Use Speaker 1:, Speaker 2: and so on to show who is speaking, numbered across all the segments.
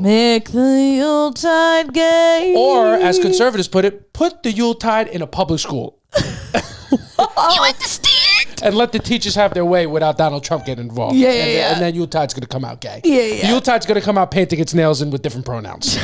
Speaker 1: Make the Yuletide gay.
Speaker 2: Or, as conservatives put it, put the Yuletide in a public school.
Speaker 3: You understand?
Speaker 2: And let the teachers have their way without Donald Trump getting involved.
Speaker 1: Yeah.
Speaker 2: And then Yuletide's going to come out gay.
Speaker 1: Yeah.
Speaker 2: The Yuletide's going to come out painting its nails in with different pronouns.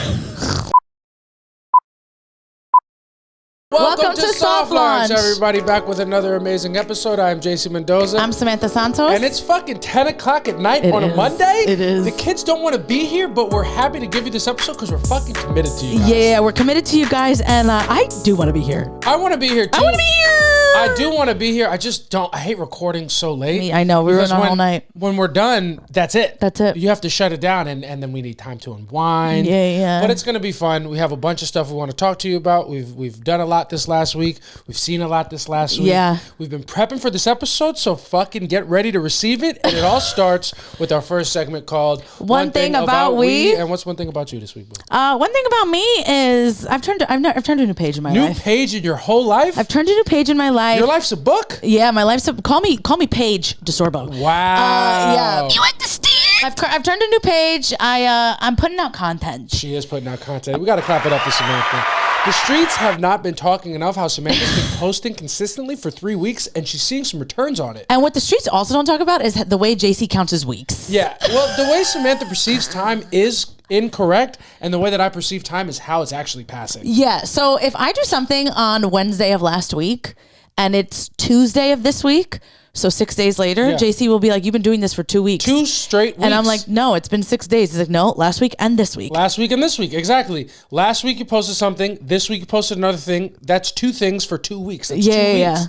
Speaker 2: Welcome to Soft Launch, everybody. Back with another amazing episode. I am JC Mendoza.
Speaker 1: I'm Samantha Santos.
Speaker 2: And it's fucking 10 o'clock at night on a Monday.
Speaker 1: It is.
Speaker 2: The kids don't want to be here, but we're happy to give you this episode because we're fucking committed to you guys.
Speaker 1: Yeah, we're committed to you guys, and I do want to be here.
Speaker 2: I want to be here, too.
Speaker 1: I want to be here.
Speaker 2: I do want to be here. I just don't. I hate recording so late.
Speaker 1: I know. We were in a whole night.
Speaker 2: When we're done, that's it.
Speaker 1: That's it.
Speaker 2: You have to shut it down, and then we need time to unwind.
Speaker 1: Yeah.
Speaker 2: But it's going to be fun. We have a bunch of stuff we want to talk to you about. We've done a lot this last week. We've seen a lot this last week.
Speaker 1: Yeah.
Speaker 2: We've been prepping for this episode, so fucking get ready to receive it. And it all starts with our first segment called
Speaker 1: One Thing About We.
Speaker 2: And what's one thing about you this week, boo?
Speaker 1: One thing about me is I've turned a new page in my life.
Speaker 2: New page in your whole life?
Speaker 1: I've turned a new page in my life.
Speaker 2: Your life's a book?
Speaker 1: Yeah, my life's call me Paige DeSorbo.
Speaker 2: Wow.
Speaker 1: Yeah.
Speaker 3: You understand?
Speaker 1: I've turned a new page. I'm putting out content.
Speaker 2: She is putting out content. We got to clap it up for Samantha. The streets have not been talking enough how Samantha's been posting consistently for 3 weeks, and she's seeing some returns on it.
Speaker 1: And what the streets also don't talk about is the way JC counts his weeks.
Speaker 2: Yeah, well, the way Samantha perceives time is incorrect, and the way that I perceive time is how it's actually passing.
Speaker 1: Yeah, so if I do something on Wednesday of last week, and it's Tuesday of this week, so 6 days later,
Speaker 2: Yeah.
Speaker 1: JC will be like, you've been doing this for 2 weeks.
Speaker 2: 2 straight weeks.
Speaker 1: And I'm like, no, it's been 6 days. He's like, no, last week and this week.
Speaker 2: Last week and this week, exactly. Last week you posted something. This week you posted another thing. That's 2 things for 2 weeks. That's 2 weeks.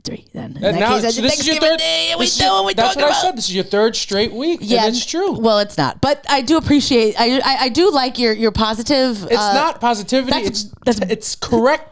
Speaker 1: 3 then.
Speaker 2: And now, so this is your third. That's what I said. This is your 3rd straight week.
Speaker 1: Yeah,
Speaker 2: and it's true.
Speaker 1: Well, it's not, but I do appreciate. I do like your positive.
Speaker 2: It's not positivity. It's correct.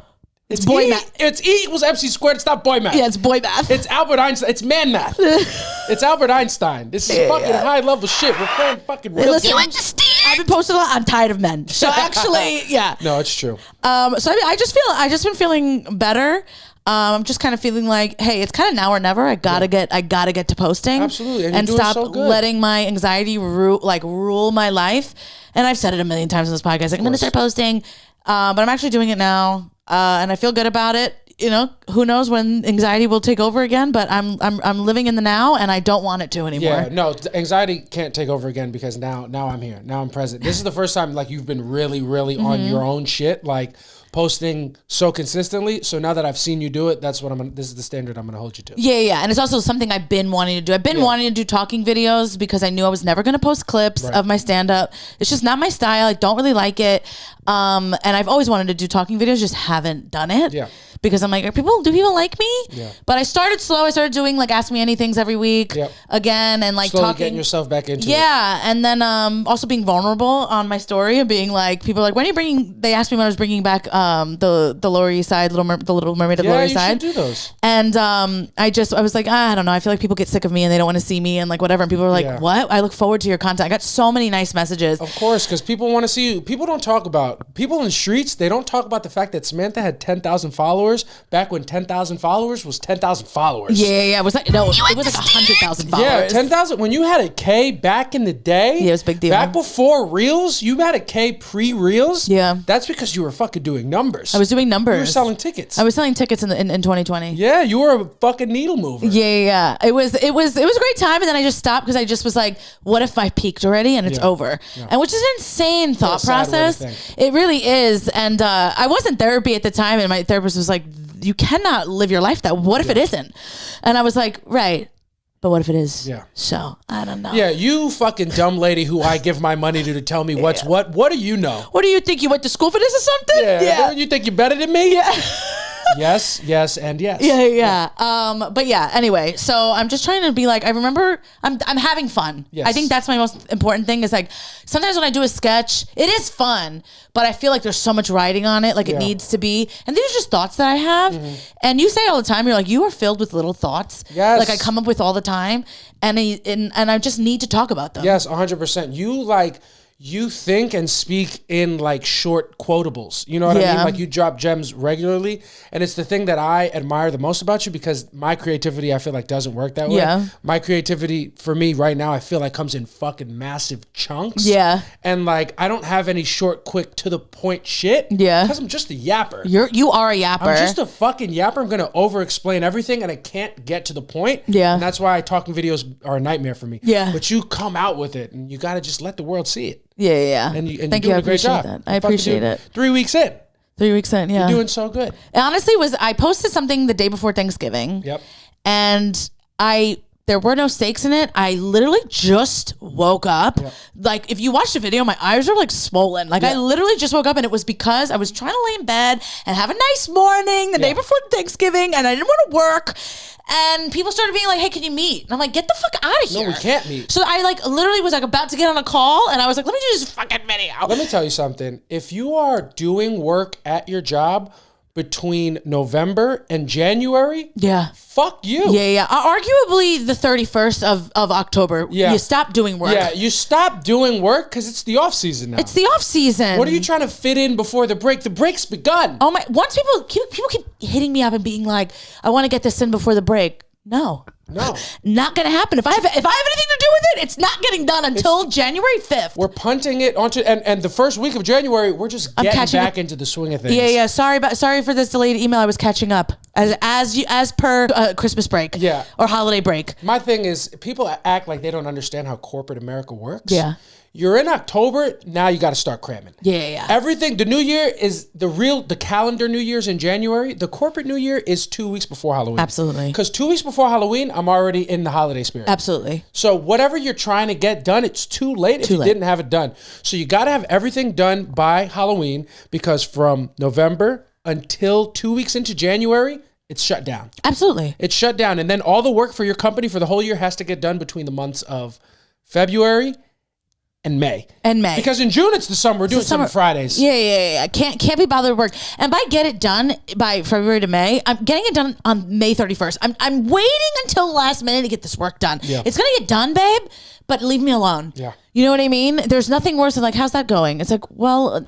Speaker 1: It's boy math.
Speaker 2: It's E equals MC squared. It's not boy math.
Speaker 1: Yeah, it's boy math.
Speaker 2: It's Albert Einstein. It's man math. It's Albert Einstein. This is fucking high level shit. We're playing fucking real.
Speaker 1: Listen,
Speaker 3: You understand?
Speaker 1: I've been posting a lot. I'm tired of men. So actually, yeah.
Speaker 2: No, it's true.
Speaker 1: So I just been feeling better. I'm just kind of feeling like, hey, it's kind of now or never. I gotta get to posting.
Speaker 2: Absolutely,
Speaker 1: and
Speaker 2: you're
Speaker 1: stop
Speaker 2: doing so good.
Speaker 1: letting my anxiety rule my life. And I've said it a million times in this podcast. Like, I'm gonna start posting, but I'm actually doing it now, and I feel good about it. You know, who knows when anxiety will take over again? But I'm living in the now, and I don't want it to anymore.
Speaker 2: Yeah, no, anxiety can't take over again because now I'm here. Now I'm present. This is the first time like you've been really, really on your own shit, like posting so consistently. So now that I've seen you do it, this is the standard I'm gonna hold you to.
Speaker 1: Yeah. And it's also something I've been wanting to do. I've been wanting to do talking videos because I knew I was never gonna post clips of my stand-up. It's just not my style. I don't really like it. And I've always wanted to do talking videos, just haven't done it.
Speaker 2: Yeah.
Speaker 1: Because I'm like, do people like me?
Speaker 2: Yeah.
Speaker 1: But I started slow. I started doing like Ask Me Anythings every week again, and like
Speaker 2: Slowly
Speaker 1: talking.
Speaker 2: getting yourself back into it.
Speaker 1: Yeah, and then also being vulnerable on my story and being like, people are like, when are you bringing? They asked me when I was bringing back the Lower East Side, the Little Mermaid of the Lower East Side.
Speaker 2: Yeah, you should do those.
Speaker 1: And I was like, I don't know. I feel like people get sick of me and they don't want to see me and like whatever. And people are like, what? I look forward to your content. I got so many nice messages.
Speaker 2: Of course, because people want to see you. People don't talk about people in the streets. They don't talk about the fact that Samantha had 10,000 followers back when 10,000 followers was 10,000 followers.
Speaker 1: Yeah. It was like 100,000 followers.
Speaker 2: Yeah, 10,000. When you had a K back in the day,
Speaker 1: yeah, it was a big deal.
Speaker 2: Back before Reels, you had a K pre-Reels.
Speaker 1: Yeah,
Speaker 2: that's because you were fucking doing numbers.
Speaker 1: I was doing numbers.
Speaker 2: You were selling tickets.
Speaker 1: I was selling tickets in 2020.
Speaker 2: Yeah, you were a fucking needle mover.
Speaker 1: Yeah. It was a great time, and then I just stopped because I just was like, what if I peaked already and it's over? Yeah. And which is an insane thought process. It really is. And I was in therapy at the time, and my therapist was like, you cannot live your life that. What if it isn't? And I was like, right. But what if it is?
Speaker 2: Yeah.
Speaker 1: So I don't know.
Speaker 2: Yeah, you fucking dumb lady who I give my money to tell me what's what. What do you know?
Speaker 1: What do you think? You went to school for this or something?
Speaker 2: Yeah. You think you're better than me?
Speaker 1: Yeah.
Speaker 2: Yes, and yes.
Speaker 1: Yeah. But yeah, anyway, so I'm just trying to be like, I remember I'm having fun.
Speaker 2: Yes.
Speaker 1: I think that's my most important thing is like, sometimes when I do a sketch, it is fun, but I feel like there's so much writing on it, like it needs to be. And these are just thoughts that I have. Mm-hmm. And you say all the time, you're like, you are filled with little thoughts.
Speaker 2: Yes.
Speaker 1: Like I come up with all the time, and I just need to talk about them.
Speaker 2: Yes, 100%. you think and speak in like short quotables. You know what I mean? Like you drop gems regularly. And it's the thing that I admire the most about you because my creativity, I feel like doesn't work that way.
Speaker 1: Yeah.
Speaker 2: My creativity for me right now, I feel like comes in fucking massive chunks.
Speaker 1: Yeah.
Speaker 2: And like, I don't have any short, quick, to the point shit.
Speaker 1: Yeah.
Speaker 2: Because I'm just a yapper.
Speaker 1: You are a yapper.
Speaker 2: I'm just a fucking yapper. I'm going to over explain everything and I can't get to the point.
Speaker 1: Yeah.
Speaker 2: And that's why talking videos are a nightmare for me.
Speaker 1: Yeah.
Speaker 2: But you come out with it and you got to just let the world see it.
Speaker 1: Yeah.
Speaker 2: And you're
Speaker 1: Thank
Speaker 2: doing
Speaker 1: you.
Speaker 2: a great job.
Speaker 1: That. I appreciate it.
Speaker 2: 3 weeks in.
Speaker 1: 3 weeks in, yeah.
Speaker 2: You're doing so good.
Speaker 1: It honestly I posted something the day before Thanksgiving.
Speaker 2: Yep.
Speaker 1: And there were no stakes in it. I literally just woke up. Yep. Like, if you watch the video, my eyes are like swollen. Like, I literally just woke up and it was because I was trying to lay in bed and have a nice morning the day before Thanksgiving and I didn't want to work. And people started being like, hey, can you meet? And I'm like, get the fuck out of here.
Speaker 2: No, we can't meet.
Speaker 1: So I like literally was like about to get on a call and I was like, let me do this fucking video.
Speaker 2: Let me tell you something. If you are doing work at your job between November and January, fuck you.
Speaker 1: Yeah. Arguably the 31st of October, you stop doing work.
Speaker 2: Yeah, you stop doing work because it's the off season now.
Speaker 1: It's the off season.
Speaker 2: What are you trying to fit in before the break? The break's begun.
Speaker 1: Oh my! Once people keep hitting me up and being like, "I want to get this in before the break." No, not gonna happen. If I have anything to do with it, it's not getting done until January 5th.
Speaker 2: We're punting it onto and the first week of January, we're just getting back into the swing of things.
Speaker 1: Yeah. Sorry for this delayed email. I was catching up as per Christmas break. Or holiday break.
Speaker 2: My thing is, people act like they don't understand how corporate America works.
Speaker 1: Yeah.
Speaker 2: You're in October, now you got to start cramming.
Speaker 1: Yeah.
Speaker 2: Everything, the new year is the calendar New Year's in January. The corporate New Year is 2 weeks before Halloween.
Speaker 1: Absolutely.
Speaker 2: Because 2 weeks before Halloween, I'm already in the holiday spirit.
Speaker 1: Absolutely.
Speaker 2: So whatever you're trying to get done, it's too late if you didn't have it done. So you got to have everything done by Halloween because from November until 2 weeks into January, it's shut down.
Speaker 1: Absolutely.
Speaker 2: It's shut down. And then all the work for your company for the whole year has to get done between the months of February and May. Because in June, it's the summer. We're doing summer Fridays.
Speaker 1: Yeah. Can't be bothered to work. And by get it done by February to May, I'm getting it done on May 31st. I'm waiting until the last minute to get this work done. Yeah. It's going to get done, babe, but leave me alone.
Speaker 2: Yeah.
Speaker 1: You know what I mean? There's nothing worse than like, how's that going? It's like, well,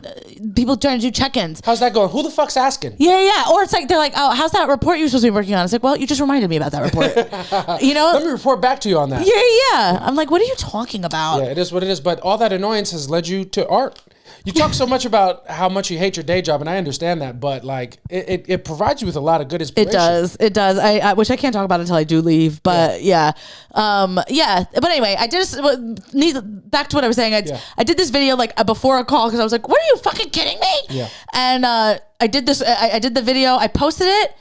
Speaker 1: people trying to do check-ins.
Speaker 2: How's that going? Who the fuck's asking?
Speaker 1: Yeah. Or it's like, they're like, oh, how's that report you were supposed to be working on? It's like, well, you just reminded me about that report. You know?
Speaker 2: Let me report back to you on that.
Speaker 1: Yeah. I'm like, what are you talking about?
Speaker 2: Yeah, it is what it is. But all that annoyance has led you to art. You talk so much about how much you hate your day job, and I understand that, but like it provides you with a lot of good inspiration.
Speaker 1: It does. I which I can't talk about until I do leave, but yeah. But anyway, I just back to what I was saying. I did this video like before a call because I was like, "What are you fucking kidding me?"
Speaker 2: Yeah.
Speaker 1: And I did this. I did the video. I posted it.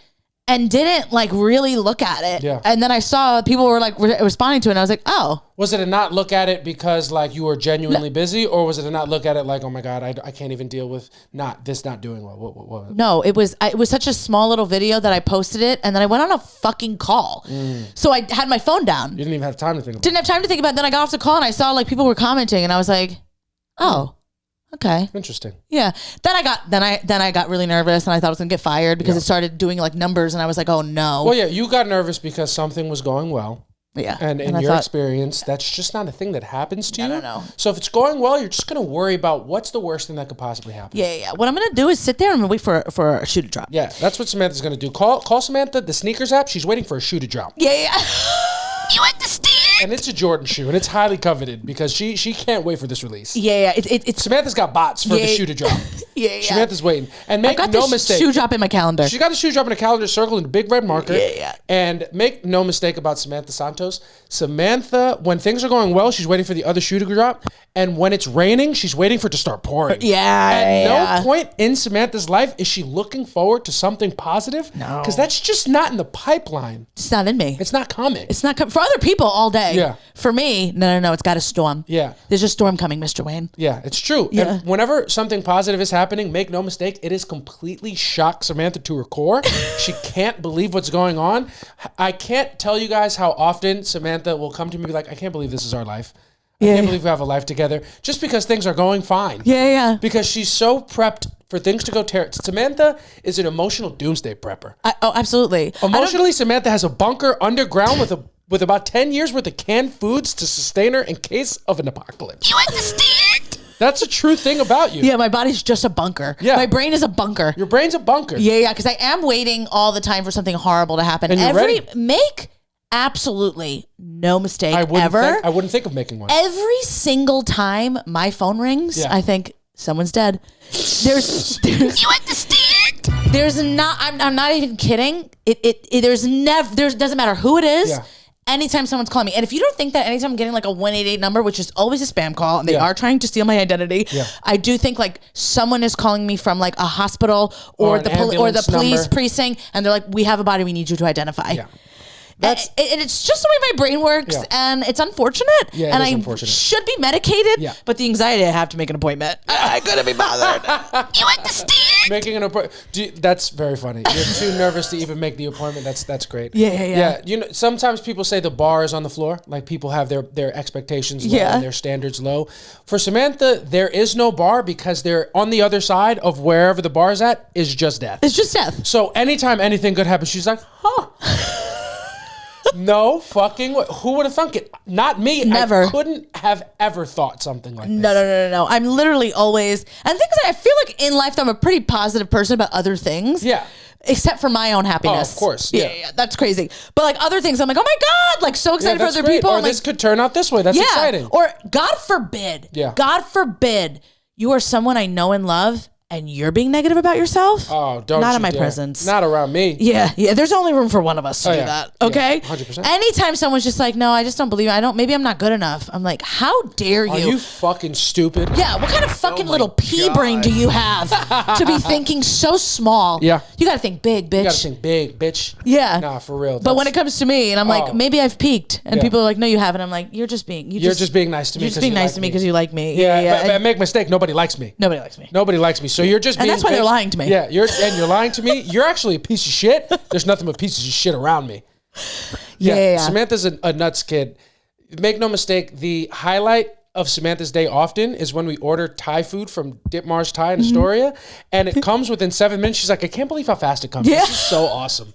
Speaker 1: And didn't like really look at it.
Speaker 2: Yeah.
Speaker 1: And then I saw people were like responding to it and I was like, oh.
Speaker 2: Was it a not look at it because like you were genuinely busy, or was it a not look at it like, oh my God, I can't even deal with not doing well? What?
Speaker 1: No, it was such a small little video that I posted it and then I went on a fucking call. So I had my phone down.
Speaker 2: You didn't even have time to think about it.
Speaker 1: Didn't have time to think about it. Then I got off the call and I saw like people were commenting and I was like, oh. Okay.
Speaker 2: Interesting.
Speaker 1: Yeah. Then I got really nervous and I thought I was gonna get fired because it started doing like numbers and I was like, oh no.
Speaker 2: Well, yeah, you got nervous because something was going well.
Speaker 1: Yeah.
Speaker 2: And in your experience, that's just not a thing that happens to you.
Speaker 1: I don't know.
Speaker 2: So if it's going well, you're just gonna worry about what's the worst thing that could possibly happen.
Speaker 1: Yeah. What I'm gonna do is sit there and I'm gonna wait for a shoe to drop.
Speaker 2: Yeah, that's what Samantha's gonna do. Call Samantha, the sneakers app. She's waiting for a shoe to drop.
Speaker 1: Yeah.
Speaker 3: You understand?
Speaker 2: And it's a Jordan shoe, and it's highly coveted because she can't wait for this release.
Speaker 1: Yeah. It's
Speaker 2: Samantha's got bots for the shoe to drop.
Speaker 1: Yeah.
Speaker 2: Samantha's waiting. And make no mistake.
Speaker 1: Shoe drop in my calendar.
Speaker 2: She's got the shoe drop in a calendar circle in a big red marker.
Speaker 1: Yeah.
Speaker 2: And make no mistake about Samantha Santos. Samantha, when things are going well, she's waiting for the other shoe to drop. And when it's raining, she's waiting for it to start pouring.
Speaker 1: Yeah.
Speaker 2: At no point in Samantha's life is she looking forward to something positive.
Speaker 1: No.
Speaker 2: Because that's just not in the pipeline.
Speaker 1: It's not in me.
Speaker 2: It's not coming.
Speaker 1: It's not for other people all day.
Speaker 2: Yeah.
Speaker 1: For me, no. It's got a storm.
Speaker 2: Yeah.
Speaker 1: There's a storm coming, Mr. Wayne.
Speaker 2: Yeah, it's true.
Speaker 1: Yeah.
Speaker 2: And whenever something positive is happening, make no mistake, it has completely shocked Samantha to her core. She can't believe what's going on. I can't tell you guys how often Samantha will come to me and be like, I can't believe this is our life. I can't believe we have a life together. Just because things are going fine.
Speaker 1: Yeah.
Speaker 2: Because she's so prepped for things to go terrible. Samantha is an emotional doomsday prepper.
Speaker 1: Oh, absolutely.
Speaker 2: Emotionally, Samantha has a bunker underground with about 10 years worth of canned foods to sustain her in case of an apocalypse.
Speaker 3: You understand?
Speaker 2: That's a true thing about you.
Speaker 1: Yeah, my body's just a bunker.
Speaker 2: Yeah.
Speaker 1: My brain is a bunker.
Speaker 2: Your brain's a bunker.
Speaker 1: Yeah, because I am waiting all the time for something horrible to happen.
Speaker 2: And you're ready.
Speaker 1: Make absolutely no mistake
Speaker 2: I
Speaker 1: ever.
Speaker 2: I wouldn't think of making one.
Speaker 1: Every single time my phone rings, I think someone's dead. There's
Speaker 3: You understand?
Speaker 1: There's not. I'm not even kidding. There doesn't matter who it is.
Speaker 2: Yeah.
Speaker 1: Anytime someone's calling me, and if you don't think that anytime I'm getting like a 188 number, which is always a spam call, and they are trying to steal my identity, I do think like someone is calling me from like a hospital or the police precinct, and they're like, "We have a body. We need you to identify." Yeah. And it's just the way my brain works, and it's unfortunate. Yeah, and I should be medicated, but the anxiety I have to make an appointment, I couldn't be bothered.
Speaker 3: You understand?
Speaker 2: Making an appointment. That's very funny. You're too nervous to even make the appointment. That's great.
Speaker 1: Yeah.
Speaker 2: You know, sometimes people say the bar is on the floor. Like people have their expectations low and their standards low. For Samantha, there is no bar because they're on the other side of wherever the bar is at is just death.
Speaker 1: It's just death.
Speaker 2: So anytime anything good happens, she's like, huh. No fucking way. Who would have thunk it? Not me.
Speaker 1: Never.
Speaker 2: I couldn't have ever thought something like this.
Speaker 1: No. I'm literally always, and things I feel like in life I'm a pretty positive person about other things. Yeah. Except for my own happiness.
Speaker 2: Oh, of course.
Speaker 1: Yeah. That's crazy. But like other things, I'm like, oh my God, like so excited for other people.
Speaker 2: Or
Speaker 1: I'm
Speaker 2: this
Speaker 1: like,
Speaker 2: could turn out this way. That's exciting.
Speaker 1: Or God forbid, God forbid you are someone I know and love and you're being negative about yourself.
Speaker 2: Oh, don't
Speaker 1: Not
Speaker 2: you
Speaker 1: in my
Speaker 2: dare.
Speaker 1: presence.
Speaker 2: Not around me.
Speaker 1: Yeah. There's only room for one of us to do that. Okay.
Speaker 2: 100%.
Speaker 1: Anytime someone's just like, no, I just don't believe it. Maybe I'm not good enough. I'm like, how dare you?
Speaker 2: Are you fucking stupid?
Speaker 1: Yeah. What kind of fucking little pea brain do you have to be thinking so small? Yeah. You got to think big, bitch.
Speaker 2: You got to think big, bitch.
Speaker 1: Yeah.
Speaker 2: Nah, for real.
Speaker 1: But when it comes to me and I'm like, maybe I've peaked and people are like, no, you haven't. I'm like, you're just being nice to me.
Speaker 2: You're just being nice to me
Speaker 1: because you like me.
Speaker 2: Yeah. But make a mistake. Nobody likes me. Nobody likes me. So you're just being.
Speaker 1: And that's why they're lying to me.
Speaker 2: Yeah. You're lying to me. You're actually a piece of shit. There's nothing but pieces of shit around me. Yeah. Samantha's a nuts kid. Make no mistake. The highlight of Samantha's day often is when we order Thai food from Ditmar's Thai in Astoria, and it comes within 7 minutes. She's like, I can't believe how fast it comes. This is so awesome.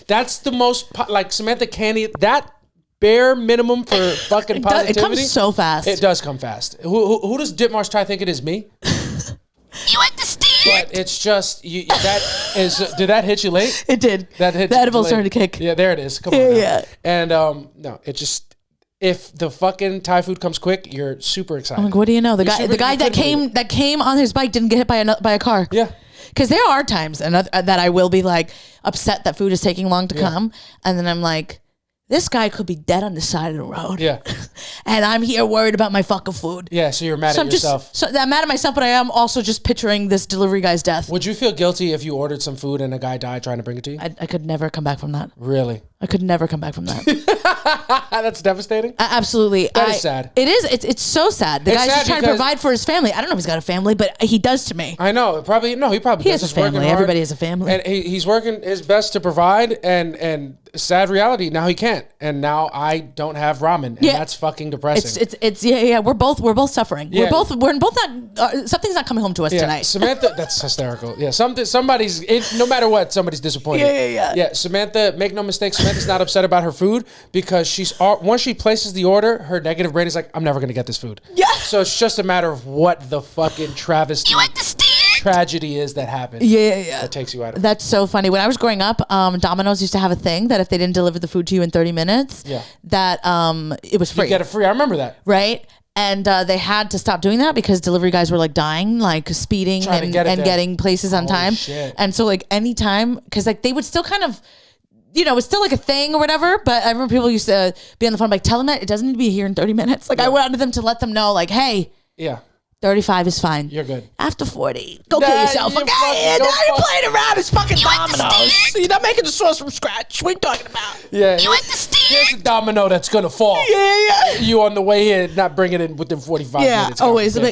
Speaker 2: That's the most like Samantha can't eat that. Bare minimum for fucking positivity.
Speaker 1: It comes so fast.
Speaker 2: It does come fast. Who does Ditmar's Thai think it is? Me?
Speaker 3: You understand?
Speaker 2: But it's just did that hit you late?
Speaker 1: It did.
Speaker 2: That hit
Speaker 1: the edible started to kick.
Speaker 2: Yeah, there it is. Come on. Yeah. And no, it just if the fucking Thai food comes quick, you're super excited.
Speaker 1: I'm like, what do you know? The guy that came on his bike didn't get hit by a car. Yeah. Because there are times that I will be like upset that food is taking long to come, and then I'm like, this guy could be dead on the side of the road. Yeah. And I'm here worried about my fucking food.
Speaker 2: Yeah, so you're mad at yourself.
Speaker 1: I'm mad at myself, but I am also just picturing this delivery guy's death.
Speaker 2: Would you feel guilty if you ordered some food and a guy died trying to bring it to you?
Speaker 1: I could never come back from that.
Speaker 2: Really?
Speaker 1: I could never come back from that.
Speaker 2: That's devastating.
Speaker 1: Absolutely.
Speaker 2: That is sad.
Speaker 1: It is. It's so sad. The guy's just trying to provide for his family. I don't know if he's got a family, but he does to me.
Speaker 2: I know. He
Speaker 1: has a family. Everybody has a family.
Speaker 2: And he's working his best to provide, and sad reality, now he can't. And now I don't have ramen, and that's fucking depressing.
Speaker 1: It's we're both suffering. Yeah. We're both not something's not coming home to us tonight.
Speaker 2: Samantha, that's hysterical. Yeah, no matter what, somebody's disappointed. Yeah. Samantha, make no mistake, Samantha's not upset about her food because once she places the order, her negative brain is like, I'm never gonna get this food. Yeah. So it's just a matter of what the fucking travesty. Tragedy is that happens. Yeah. That takes you out of it.
Speaker 1: That's so funny. When I was growing up, Domino's used to have a thing that if they didn't deliver the food to you in 30 minutes, that it was free.
Speaker 2: You get it free. I remember that.
Speaker 1: Right? And they had to stop doing that because delivery guys were like dying, like speeding and getting places on time. Shit. And so like anytime, because like they would still kind of, it's still like a thing or whatever. But I remember people used to be on the phone like, tell them that it doesn't need to be here in 30 minutes. Like I wanted them to let them know like, hey. Yeah. 35 is fine.
Speaker 2: You're good.
Speaker 1: After 40, go kill yourself. You're playing around. It's fucking Domino's. You're not making the sauce from scratch. What are you talking about?
Speaker 2: Yeah. Here's a domino that's going to fall. Yeah. You on the way in, not bringing it in within 45 minutes.
Speaker 1: Yeah, always. No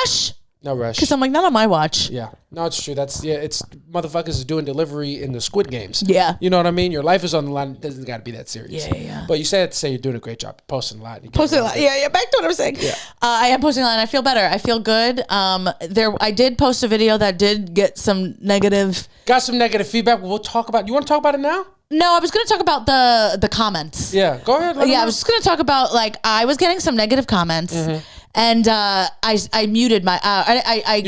Speaker 1: rush.
Speaker 2: No rush.
Speaker 1: Because I'm like, not on my watch.
Speaker 2: Yeah. No, it's true. It's motherfuckers is doing delivery in the Squid Games.
Speaker 1: Yeah.
Speaker 2: You know what I mean? Your life is on the line. It doesn't got to be that serious. Yeah. But you said to say you're doing a great job. Posting a lot.
Speaker 1: Posting a lot. Yeah. Back to what I was saying. Yeah. I am posting a lot and I feel better. I feel good. I did post a video that did get some negative.
Speaker 2: Got some negative feedback. We'll talk about. You want to talk about it now?
Speaker 1: No, I was going to talk about the comments.
Speaker 2: Yeah. Go ahead.
Speaker 1: I was just going to talk about like I was getting some negative comments. Mm-hmm. and I muted my I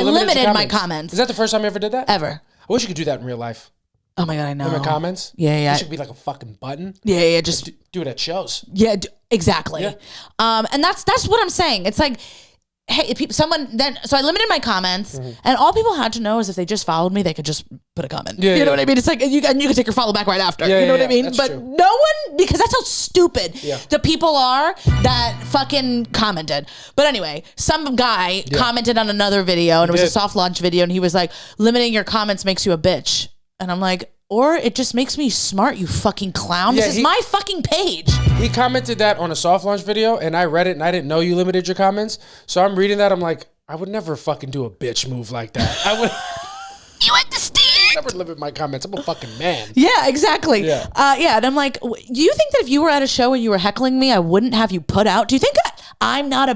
Speaker 1: limited my comments.
Speaker 2: Is that the first time you ever did that?
Speaker 1: Ever.
Speaker 2: I wish you could do that in real life.
Speaker 1: Oh my God, I know.
Speaker 2: In the comments?
Speaker 1: Yeah.
Speaker 2: It should be like a fucking button.
Speaker 1: Yeah. Just
Speaker 2: do it at shows.
Speaker 1: Yeah, exactly.
Speaker 2: Yeah.
Speaker 1: And that's what I'm saying. It's like, hey, so I limited my comments, and all people had to know is if they just followed me, they could just put a comment. You know what I mean? It's like, you can take your follow back right after. You know what I mean?
Speaker 2: That's
Speaker 1: but
Speaker 2: true.
Speaker 1: no one, because that's how stupid the people are that fucking commented. But anyway, some guy commented on another video, and it was a soft launch video, and he was like, limiting your comments makes you a bitch. And I'm like, or it just makes me smart, you fucking clown. This is my fucking page.
Speaker 2: He commented that on a soft launch video, and I read it, and I didn't know you limited your comments. So I'm reading that, I'm like, I would never fucking do a bitch move like that. I would
Speaker 3: You understand?
Speaker 2: never limit my comments. I'm a fucking man.
Speaker 1: Yeah, exactly.
Speaker 2: Yeah.
Speaker 1: And I'm like, do you think that if you were at a show and you were heckling me, I wouldn't have you put out? Do you think I'm not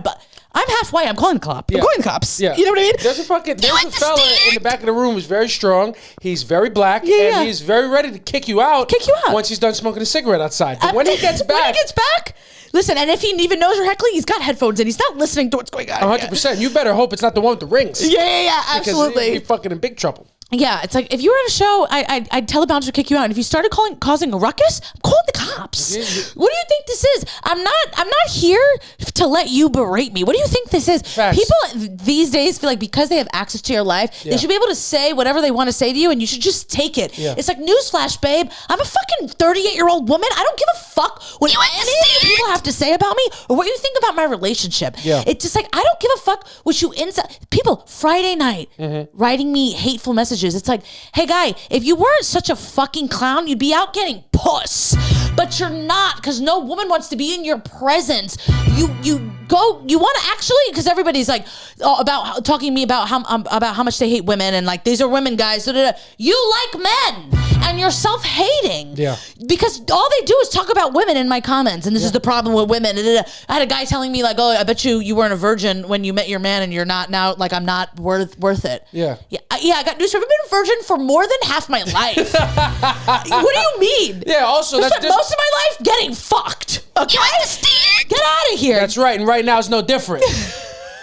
Speaker 1: I'm half white. I'm calling the cops. I'm calling the cops.
Speaker 2: Yeah.
Speaker 1: You know what I mean?
Speaker 2: There's a fella in the back of the room who's very strong. He's very black, and he's very ready to kick you out. Once he's done smoking a cigarette outside. But when he gets back,
Speaker 1: listen, and if he even knows you're heckling, he's got headphones in. He's not listening to what's going on.
Speaker 2: 100%. You better hope it's not the one with the rings.
Speaker 1: Yeah, absolutely.
Speaker 2: Because you're fucking in big trouble.
Speaker 1: Yeah, it's like if you were at a show, I'd tell the bouncer to kick you out. And if you started causing a ruckus, I'm calling the cops. What do you think this is? I'm not here to let you berate me. What do you think this is?
Speaker 2: Facts.
Speaker 1: People these days feel like because they have access to your life, they should be able to say whatever they want to say to you, and you should just take it.
Speaker 2: Yeah.
Speaker 1: It's like, newsflash, babe. I'm a fucking 38-year-old woman. I don't give a fuck what any of you people have to say about me or what you think about my relationship.
Speaker 2: Yeah.
Speaker 1: It's just like, I don't give a fuck what you people Friday night writing me hateful messages. It's like, hey guy, if you weren't such a fucking clown, you'd be out getting puss. But you're not, because no woman wants to be in your presence. You want to actually, because everybody's like about talking to me about how much they hate women and like these are women guys. You like men and you're self-hating. Yeah. Because all they do is talk about women in my comments, and this is the problem with women. I had a guy telling me like, oh, I bet you weren't a virgin when you met your man, and you're not now. Like, I'm not worth it. Yeah. I got news for you. I've been a virgin for more than half my life. What do you mean?
Speaker 2: Yeah. Also,
Speaker 1: most of my life getting fucked. Okay.
Speaker 3: You understand?
Speaker 1: Get out of here.
Speaker 2: That's right, and right now it's no different.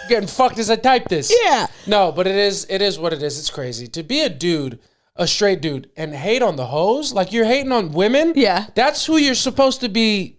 Speaker 2: Getting fucked as I type this.
Speaker 1: Yeah.
Speaker 2: No, but it is what it is. It's crazy to be a dude, a straight dude, and hate on the hoes. Like, you're hating on women.
Speaker 1: Yeah.
Speaker 2: That's who you're supposed to be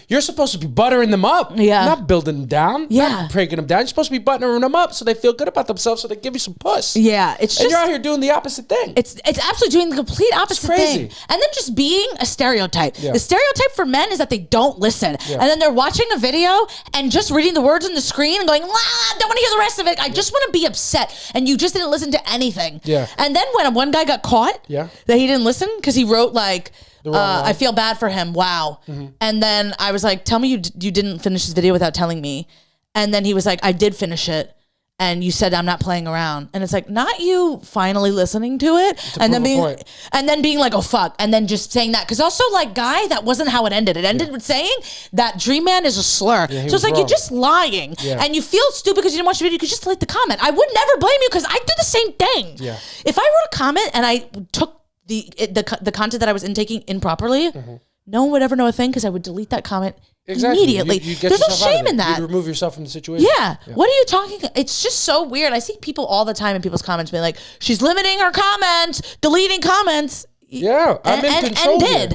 Speaker 2: you're supposed to be buttering them up.
Speaker 1: Yeah.
Speaker 2: Not building them down.
Speaker 1: Yeah.
Speaker 2: Not breaking them down. You're supposed to be buttering them up so they feel good about themselves, so they give you some puss.
Speaker 1: Yeah. It's just,
Speaker 2: and you're out here doing the opposite thing.
Speaker 1: It's absolutely doing the complete opposite thing. And then just being a stereotype. Yeah. The stereotype for men is that they don't listen. Yeah. And then they're watching a video and just reading the words on the screen and going, don't want to hear the rest of it. I just want to be upset. And you just didn't listen to anything. Yeah. And then when one guy got caught, that he didn't listen because he wrote like, I feel bad for him. Wow. Mm-hmm. And then I was like, tell me you didn't finish this video without telling me. And then he was like, I did finish it. And you said I'm not playing around. And it's like, not you finally listening to it. And then being like, oh fuck. And then just saying that. Cause also like, guy, that wasn't how it ended. It ended with saying that Dream Man is a slur. Yeah, so it's like, wrong. You're just lying. Yeah. And you feel stupid because you didn't watch the video. You could just delete the comment. I would never blame you because I do the same thing. Yeah. If I wrote a comment and I took the content that I was intaking improperly, no one would ever know a thing because I would delete that comment immediately. There's no shame in that.
Speaker 2: You remove yourself from the situation.
Speaker 1: Yeah. What are you talking? It's just so weird. I see people all the time in people's comments being like, she's limiting her comments, deleting comments.
Speaker 2: Yeah. I'm in control here.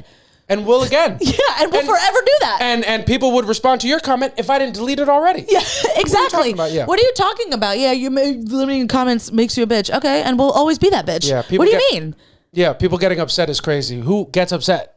Speaker 2: And will again.
Speaker 1: Yeah, and we'll forever do that.
Speaker 2: And people would respond to your comment if I didn't delete it already.
Speaker 1: Yeah, exactly. What are you talking about? Yeah, limiting comments makes you a bitch. Okay, and we'll always be that bitch. Yeah. What do you mean?
Speaker 2: Yeah, people getting upset is crazy. Who gets upset?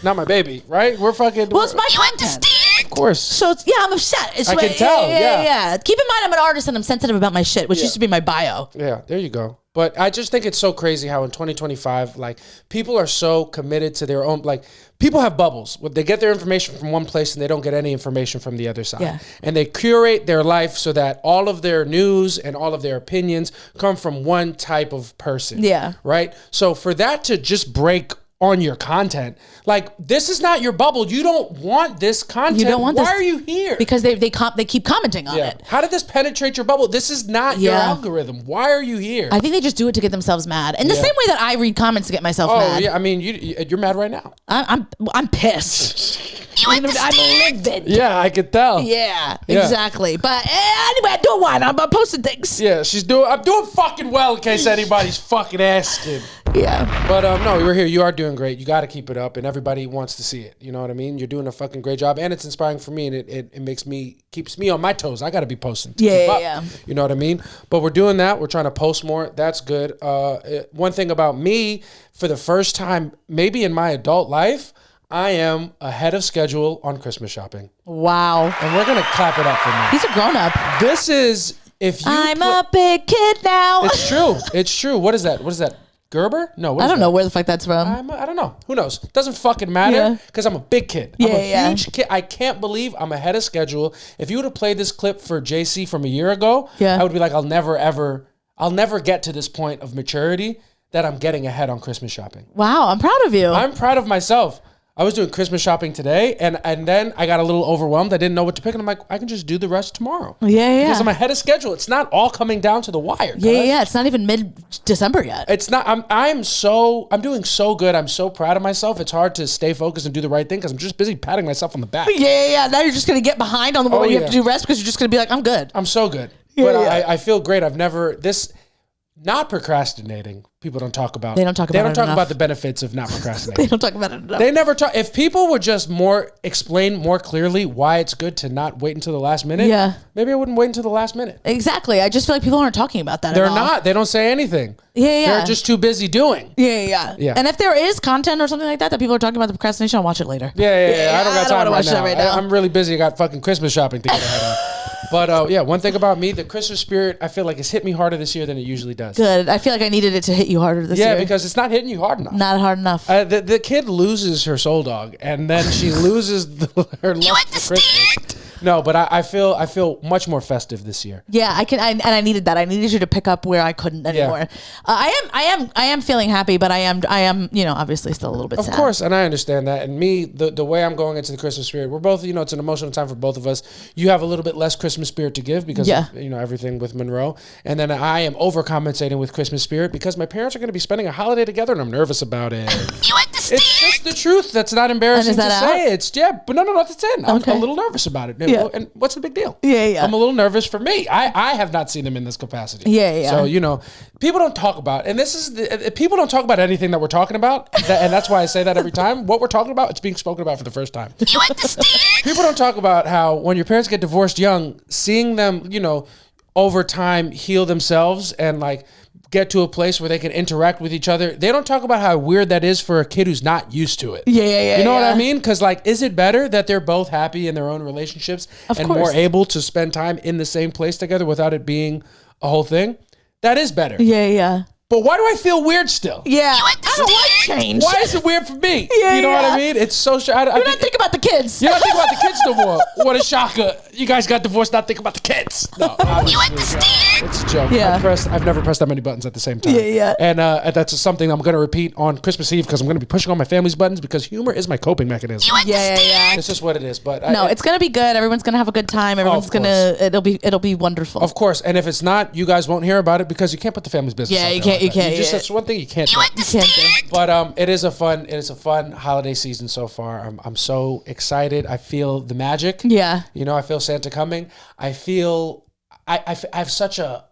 Speaker 2: Not my baby, right? We're fucking...
Speaker 1: Well, it's my content.
Speaker 2: Of course.
Speaker 1: So, I'm upset.
Speaker 2: I can tell,
Speaker 1: yeah. Keep in mind, I'm an artist and I'm sensitive about my shit, which used to be my bio.
Speaker 2: Yeah, there you go. But I just think it's so crazy how in 2025, like, people are so committed to their own... Like, people have bubbles. They get their information from one place and they don't get any information from the other side. Yeah. And they curate their life so that all of their news and all of their opinions come from one type of person. Yeah. Right? So for that to just break on your content, like, this is not your bubble. You don't want this content. You don't want this. Why are you here?
Speaker 1: Because they keep commenting on it.
Speaker 2: How did this penetrate your bubble? This is not your algorithm. Why are you here?
Speaker 1: I think they just do it to get themselves mad. In the same way that I read comments to get myself mad.
Speaker 2: Oh yeah, I mean, you're mad right now.
Speaker 1: I'm pissed.
Speaker 3: You understand?
Speaker 1: I'm livid.
Speaker 2: Yeah, I could tell.
Speaker 1: Yeah, exactly. But anyway, I'm doing one. I'm posting things.
Speaker 2: Yeah, I'm doing fucking well in case anybody's fucking asking.
Speaker 1: Yeah.
Speaker 2: But no, we're here. You are doing great. You got to keep it up, and everybody wants to see it. You know what I mean? You're doing a fucking great job, and it's inspiring for me, and it keeps me on my toes. I got to be posting.
Speaker 1: Yeah.
Speaker 2: You know what I mean? But we're doing that. We're trying to post more. That's good. One thing about me, for the first time, maybe in my adult life, I am ahead of schedule on Christmas shopping.
Speaker 1: Wow.
Speaker 2: And we're going to clap it up for me.
Speaker 1: He's a grown up.
Speaker 2: This is, if you...
Speaker 1: I'm a big kid now.
Speaker 2: It's true. It's true. What is that? What is that? Gerber? No,
Speaker 1: I don't know where the fuck that's from.
Speaker 2: I don't know. Who knows? Doesn't fucking matter because I'm a big kid. I'm a huge kid. I can't believe I'm ahead of schedule. If you would have played this clip for JC from a year ago, I would be like, I'll never get to this point of maturity that I'm getting ahead on Christmas shopping.
Speaker 1: Wow, I'm proud of you.
Speaker 2: I'm proud of myself. I was doing Christmas shopping today, and then I got a little overwhelmed. I didn't know what to pick, and I'm like, I can just do the rest tomorrow.
Speaker 1: Yeah.
Speaker 2: Because I'm ahead of schedule. It's not all coming down to the wire.
Speaker 1: Yeah. It's not even mid-December yet.
Speaker 2: It's not. I'm doing so good. I'm so proud of myself. It's hard to stay focused and do the right thing because I'm just busy patting myself on the back.
Speaker 1: Yeah. Now you're just gonna get behind on the one you have to do rest because you're just gonna be like, I'm good.
Speaker 2: I'm so good. But I feel great. I've never not procrastinating. People don't talk about.
Speaker 1: They don't talk about
Speaker 2: the benefits of not procrastinating.
Speaker 1: They don't talk about it enough.
Speaker 2: They never talk. If people would just explain more clearly why it's good to not wait until the last minute.
Speaker 1: Yeah.
Speaker 2: Maybe I wouldn't wait until the last minute.
Speaker 1: Exactly. I just feel like people aren't talking about that.
Speaker 2: They're not. They don't say anything.
Speaker 1: Yeah.
Speaker 2: They're just too busy doing.
Speaker 1: Yeah. And if there is content or something like that people are talking about the procrastination, I'll watch it later.
Speaker 2: Yeah. I don't got time
Speaker 1: right now.
Speaker 2: I'm really busy. I got fucking Christmas shopping to get ahead of. But one thing about me, the Christmas spirit, I feel like it's hit me harder this year than it usually does.
Speaker 1: Good. I feel like I needed it to hit you harder this year.
Speaker 2: Yeah, because it's not hitting you hard enough.
Speaker 1: Not hard enough.
Speaker 2: The kid loses her soul dog, and then she loses her love for Christmas. No, but I feel much more festive this year.
Speaker 1: Yeah, I needed that. I needed you to pick up where I couldn't anymore. Yeah. I am feeling happy, but I am obviously still a little bit sad.
Speaker 2: Of course, and I understand that. And me, the way I'm going into the Christmas spirit, we're both, it's an emotional time for both of us. You have a little bit less Christmas spirit to give because of, everything with Monroe, and then I am overcompensating with Christmas spirit because my parents are going to be spending a holiday together, and I'm nervous about it.
Speaker 3: You understand?
Speaker 2: It's just the truth. That's not embarrassing to say. But no, that's it. I'm a little nervous about it.
Speaker 1: Yeah.
Speaker 2: And what's the big deal?
Speaker 1: Yeah.
Speaker 2: I'm a little nervous for me. I have not seen them in this capacity.
Speaker 1: Yeah.
Speaker 2: So, people don't talk about, and this is, people don't talk about anything that we're talking about, and that's why I say that every time. What we're talking about, it's being spoken about for the first time.
Speaker 3: You understand?
Speaker 2: People don't talk about how when your parents get divorced young, seeing them, over time heal themselves and get to a place where they can interact with each other. They don't talk about how weird that is for a kid who's not used to it.
Speaker 1: Yeah.
Speaker 2: You know what I mean? Because is it better that they're both happy in their own relationships and more able to spend time in the same place together without it being a whole thing? That is better.
Speaker 1: Yeah.
Speaker 2: But why do I feel weird still?
Speaker 1: Yeah.
Speaker 3: You
Speaker 1: I don't like change.
Speaker 2: Why is it weird for me?
Speaker 1: Yeah,
Speaker 2: you know what I mean? It's so...
Speaker 1: You're not thinking about the kids.
Speaker 2: You're not thinking about the kids no more. What a shocker. You guys got divorced, not thinking about the kids. No,
Speaker 3: You understand?
Speaker 2: it's a joke.
Speaker 1: Yeah.
Speaker 2: I've never pressed that many buttons at the same time.
Speaker 1: Yeah.
Speaker 2: And that's something I'm going to repeat on Christmas Eve because I'm going to be pushing all my family's buttons because humor is my coping mechanism.
Speaker 3: You understand?
Speaker 1: Yeah.
Speaker 2: It's just what it is. But
Speaker 1: It's gonna be good. Everyone's gonna have a good time. Everyone's it'll be wonderful.
Speaker 2: Of course. And if it's not, you guys won't hear about it because you can't put the family's business.
Speaker 1: Yeah,
Speaker 2: out
Speaker 1: you
Speaker 2: there
Speaker 1: can't. You
Speaker 2: like that.
Speaker 1: can't.
Speaker 2: That's one thing you can't
Speaker 3: You
Speaker 2: do.
Speaker 3: understand?
Speaker 2: But it is a fun holiday season so far. I'm so excited. I feel the magic.
Speaker 1: Yeah.
Speaker 2: I feel Santa coming. I feel I have such a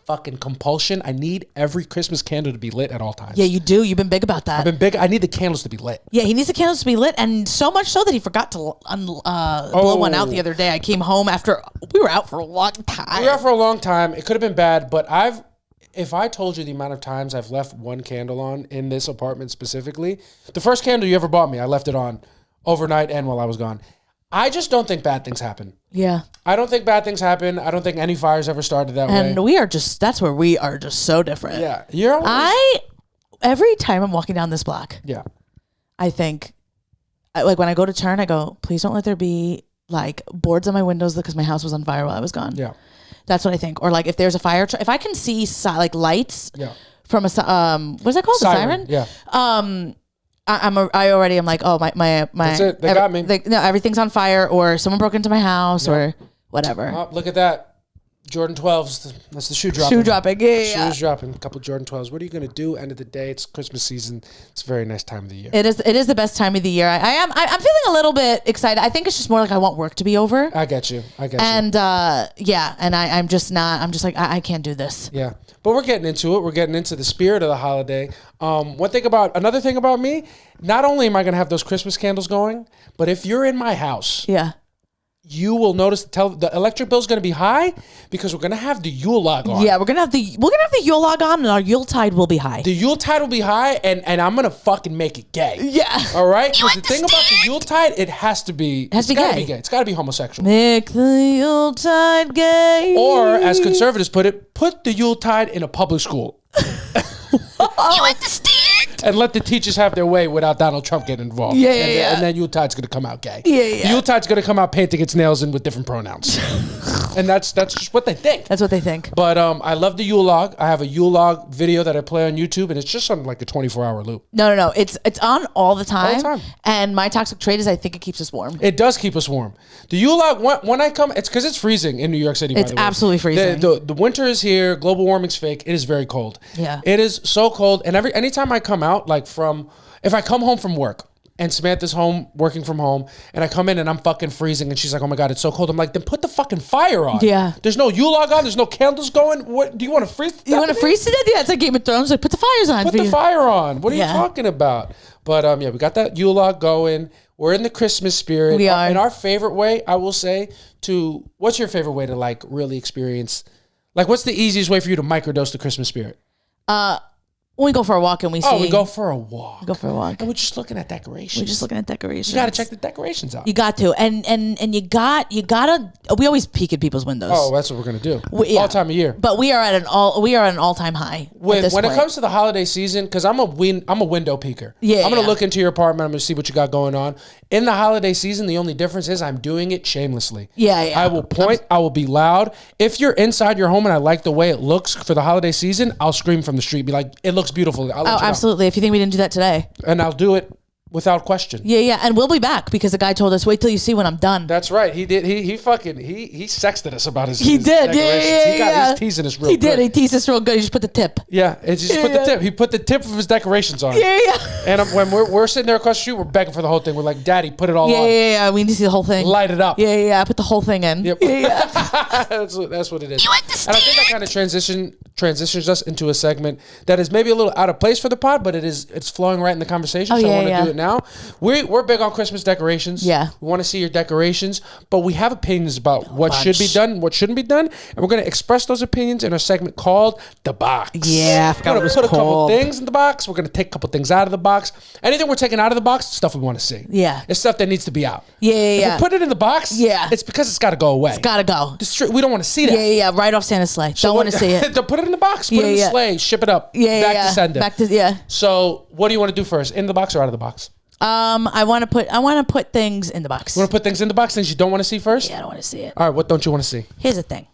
Speaker 2: fucking compulsion. I need every Christmas candle to be lit at all times.
Speaker 1: Yeah, you do. You've been big about that.
Speaker 2: I've been big. I need the candles to be lit.
Speaker 1: Yeah, he needs the candles to be lit, and so much so that he forgot to blow one out the other day. I came home after we were out for a long time.
Speaker 2: We were out for a long time. It could have been bad, but if I told you the amount of times I've left one candle on in this apartment specifically, the first candle you ever bought me, I left it on overnight and while I was gone. I just don't think bad things happen.
Speaker 1: Yeah.
Speaker 2: I don't think bad things happen. I don't think any fires ever started that way.
Speaker 1: And that's where we are just so different.
Speaker 2: Yeah.
Speaker 1: Every time I'm walking down this block, I think, when I go to turn, I go, please don't let there be boards on my windows because my house was on fire while I was gone.
Speaker 2: Yeah.
Speaker 1: That's what I think. Or if there's a fire, if I can see lights from a, what's that called?
Speaker 2: Siren.
Speaker 1: A siren?
Speaker 2: Yeah.
Speaker 1: I already am like, oh, my.
Speaker 2: That's it. They got me.
Speaker 1: No, everything's on fire or someone broke into my house or whatever.
Speaker 2: Oh, look at that. Jordan 12s. That's the shoe dropping.
Speaker 1: Shoe dropping. Yeah.
Speaker 2: Shoes dropping. A couple Jordan 12s. What are you going to do? End of the day, it's Christmas season. It's a very nice time of the year.
Speaker 1: It is the best time of the year. I'm feeling a little bit excited. I think it's just more like I want work to be over.
Speaker 2: I get you.
Speaker 1: And and I'm just like I can't do this.
Speaker 2: Yeah. But we're getting into it. We're getting into the spirit of the holiday. Another thing about me, not only am I going to have those Christmas candles going, but if you're in my house, you will notice the electric bill is going to be high because we're going to have the Yule log on.
Speaker 1: Yeah, we're gonna have the Yule log on, and our Yuletide will be high.
Speaker 2: The Yuletide will be high, and I'm gonna fucking make it gay.
Speaker 1: Yeah.
Speaker 2: All right. Because the thing about the Yuletide, it has to be. It's gotta
Speaker 1: gay.
Speaker 2: be gay. It's gotta be homosexual.
Speaker 1: Make the Yuletide gay.
Speaker 2: Or, as conservatives put it, put the Yuletide in a public school.
Speaker 3: You understand?
Speaker 2: And let the teachers have their way without Donald Trump getting involved. And then Yuletide's going to come out gay. The Yuletide's going to come out painting its nails in with different pronouns. And that's just what they think.
Speaker 1: That's what they think.
Speaker 2: But I love the Yule log. I have a Yule log video that I play on YouTube, and it's just on like a 24-hour loop.
Speaker 1: No. It's on all the time.
Speaker 2: All the time.
Speaker 1: And my toxic trait is I think it keeps us warm.
Speaker 2: It does keep us warm. The Yule log, when I come, it's because it's freezing in New York City, by the way.
Speaker 1: It's absolutely freezing.
Speaker 2: The winter is here. Global warming's fake. It is very cold.
Speaker 1: Yeah.
Speaker 2: It is so cold. And anytime I come out, if I come home from work and Samantha's home working from home and I come in and I'm fucking freezing and she's like, oh my God, it's so cold. I'm like, then put the fucking fire on.
Speaker 1: Yeah.
Speaker 2: There's no Yule log on. There's no candles going. What do you want to freeze?
Speaker 1: You want to freeze to death? Yeah, it's like Game of Thrones. Like, put the fires on.
Speaker 2: Put the fire on. What are you talking about? But we got that Yule log going. We're in the Christmas spirit.
Speaker 1: We are.
Speaker 2: In our favorite way, I will say, what's your favorite way to like really experience, like what's the easiest way for you to microdose the Christmas spirit?
Speaker 1: We go for a walk and we see.
Speaker 2: We go for a walk. And we're just looking at decorations. You got to check the decorations out.
Speaker 1: You got to. And you gotta, we always peek at people's windows.
Speaker 2: Oh, that's what we're going to do. All time of year.
Speaker 1: But we are at an all-time high.
Speaker 2: When it comes to the holiday season, because I'm a window peeker.
Speaker 1: Yeah.
Speaker 2: I'm going to look into your apartment. I'm going to see what you got going on. In the holiday season, the only difference is I'm doing it shamelessly.
Speaker 1: Yeah.
Speaker 2: I will point. I will be loud. If you're inside your home and I like the way it looks for the holiday season, I'll scream from the street. Be like, it looks beautiful. I'll let you know.
Speaker 1: Absolutely. If you think we didn't do that today.
Speaker 2: And I'll do it without question.
Speaker 1: Yeah. And we'll be back because the guy told us, wait till you see when I'm done.
Speaker 2: That's right. He did. He sexted us about his
Speaker 1: He did.
Speaker 2: Yeah. He's teasing us real good.
Speaker 1: He did. He teased us real good. He just put the tip.
Speaker 2: Yeah. It's just put the tip. He put the tip of his decorations on.
Speaker 1: Yeah.
Speaker 2: And when we're sitting there across the street, we're begging for the whole thing. We're like, Daddy, put it all on.
Speaker 1: Yeah. We need to see the whole thing.
Speaker 2: Light it up.
Speaker 1: Yeah. Put the whole thing in.
Speaker 2: Yep.
Speaker 1: Yeah.
Speaker 2: That's what it is.
Speaker 3: You understand?
Speaker 2: And I think that kind of transitions us into a segment that is maybe a little out of place for the pod, but it's flowing right in the conversation. So I want to do it now. We're big on Christmas decorations.
Speaker 1: Yeah.
Speaker 2: We want to see your decorations, but we have opinions about what should be done, what shouldn't be done, and we're going to express those opinions in a segment called The Box.
Speaker 1: Yeah, I forgot
Speaker 2: We're
Speaker 1: what it was
Speaker 2: going to put a couple
Speaker 1: called.
Speaker 2: things in the box. We're going to take a couple things out of the box. Anything we're taking out of the box, stuff we want to see.
Speaker 1: Yeah.
Speaker 2: It's stuff that needs to be out.
Speaker 1: Yeah.
Speaker 2: If we put it in the box, it's because it's got to go away.
Speaker 1: It's got to go.
Speaker 2: We don't want to see that.
Speaker 1: Yeah. Right off Santa's sleigh. Don't want to see it.
Speaker 2: Don't put it in the box. Put it in the sleigh. Ship it up. Back to sender. So what do you want to do first? In the box or out of the box?
Speaker 1: I want to put things in the box.
Speaker 2: You want to put things in the box, things you don't want to see first?
Speaker 1: Yeah, I don't want to see it.
Speaker 2: All right, what don't you want to see?
Speaker 1: Here's the thing.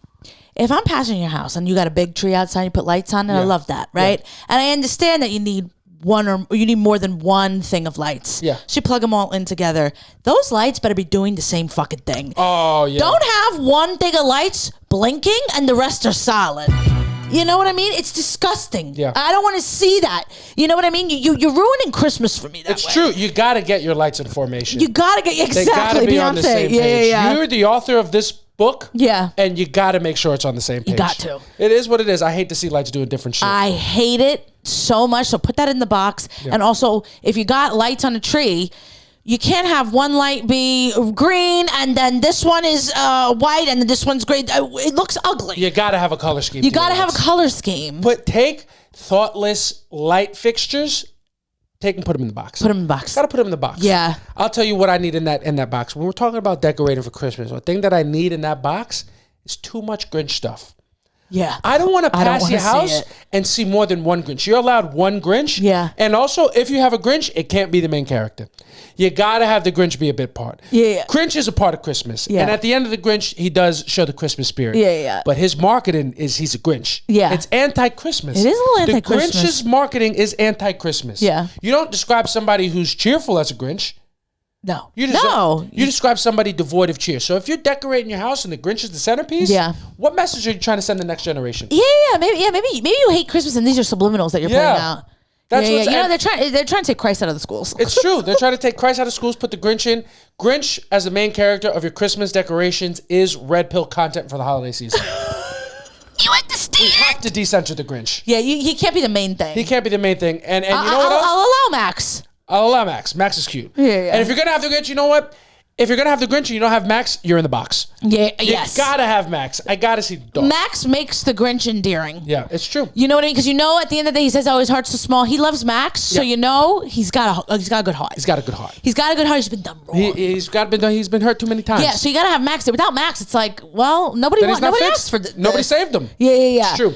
Speaker 1: If I'm passing your house and you got a big tree outside, you put lights on it, I love that, right? Yeah. And I understand that you need you need more than one thing of lights.
Speaker 2: Yeah.
Speaker 1: So you plug them all in together. Those lights better be doing the same fucking thing.
Speaker 2: Oh, yeah.
Speaker 1: Don't have one thing of lights blinking and the rest are solid. You know what I mean? It's disgusting.
Speaker 2: Yeah.
Speaker 1: I don't want to see that. You know what I mean? You're ruining Christmas for me that way.
Speaker 2: It's true. You got to get your lights in formation.
Speaker 1: You got to get, exactly,
Speaker 2: they gotta be
Speaker 1: Beyonce.
Speaker 2: On the same page.
Speaker 1: Yeah.
Speaker 2: You're the author of this book.
Speaker 1: Yeah.
Speaker 2: And you got to make sure it's on the same page.
Speaker 1: You got to.
Speaker 2: It is what it is. I hate to see lights doing different shit.
Speaker 1: I hate it so much. So put that in the box. Yeah. And also, if you got lights on a tree, you can't have one light be green and then this one is white and then this one's gray. It looks ugly.
Speaker 2: You got to have a color scheme.
Speaker 1: You got to have a color scheme.
Speaker 2: But take thoughtless light fixtures, take and put them in the box.
Speaker 1: Put them in the box.
Speaker 2: Got to put them in the box.
Speaker 1: Yeah.
Speaker 2: I'll tell you what I need in that box. When we're talking about decorating for Christmas, the thing that I need in that box is too much Grinch stuff.
Speaker 1: Yeah.
Speaker 2: I don't want to pass your house and see more than one Grinch. You're allowed one Grinch.
Speaker 1: Yeah.
Speaker 2: And also, if you have a Grinch, it can't be the main character. You got to have the Grinch be a bit part.
Speaker 1: Yeah.
Speaker 2: Grinch is a part of Christmas.
Speaker 1: Yeah.
Speaker 2: And at the end of the Grinch, he does show the Christmas spirit.
Speaker 1: Yeah.
Speaker 2: But his marketing is he's a Grinch.
Speaker 1: Yeah.
Speaker 2: It's anti-Christmas.
Speaker 1: It is a little anti-Christmas.
Speaker 2: The Grinch's marketing is anti-Christmas.
Speaker 1: Yeah.
Speaker 2: You don't describe somebody who's cheerful as a Grinch.
Speaker 1: No.
Speaker 2: You describe somebody devoid of cheer. So if you're decorating your house and the Grinch is the centerpiece, what message are you trying to send the next generation?
Speaker 1: Maybe you hate Christmas and these are subliminals that you're putting out. That's You know, they're trying to take Christ out of the schools.
Speaker 2: It's true. They're trying to take Christ out of schools, put the Grinch in. Grinch as the main character of your Christmas decorations is red pill content for the holiday season.
Speaker 3: You understand?
Speaker 2: We have to decenter the Grinch.
Speaker 1: Yeah, he can't be the main thing.
Speaker 2: He can't be the main thing. And you know what else?
Speaker 1: I'll allow Max.
Speaker 2: I'll allow Max. Max is cute.
Speaker 1: Yeah.
Speaker 2: And if you're going to have the Grinch, you know what? If you're going to have the Grinch and you don't have Max, you're in the box.
Speaker 1: Yeah,
Speaker 2: you gotta have Max. I gotta see the dog.
Speaker 1: Max makes the Grinch endearing.
Speaker 2: Yeah, it's true.
Speaker 1: You know what I mean? Because you know, at the end of the day, he says, "Oh, his heart's so small." He loves Max, so you know he's got a good heart.
Speaker 2: He's got a good heart.
Speaker 1: He's got a good heart. He's been done wrong.
Speaker 2: He's been hurt too many times.
Speaker 1: Yeah, so you gotta have Max. Without Max, it's like, well, nobody asked for this.
Speaker 2: Nobody saved him.
Speaker 1: Yeah.
Speaker 2: It's true.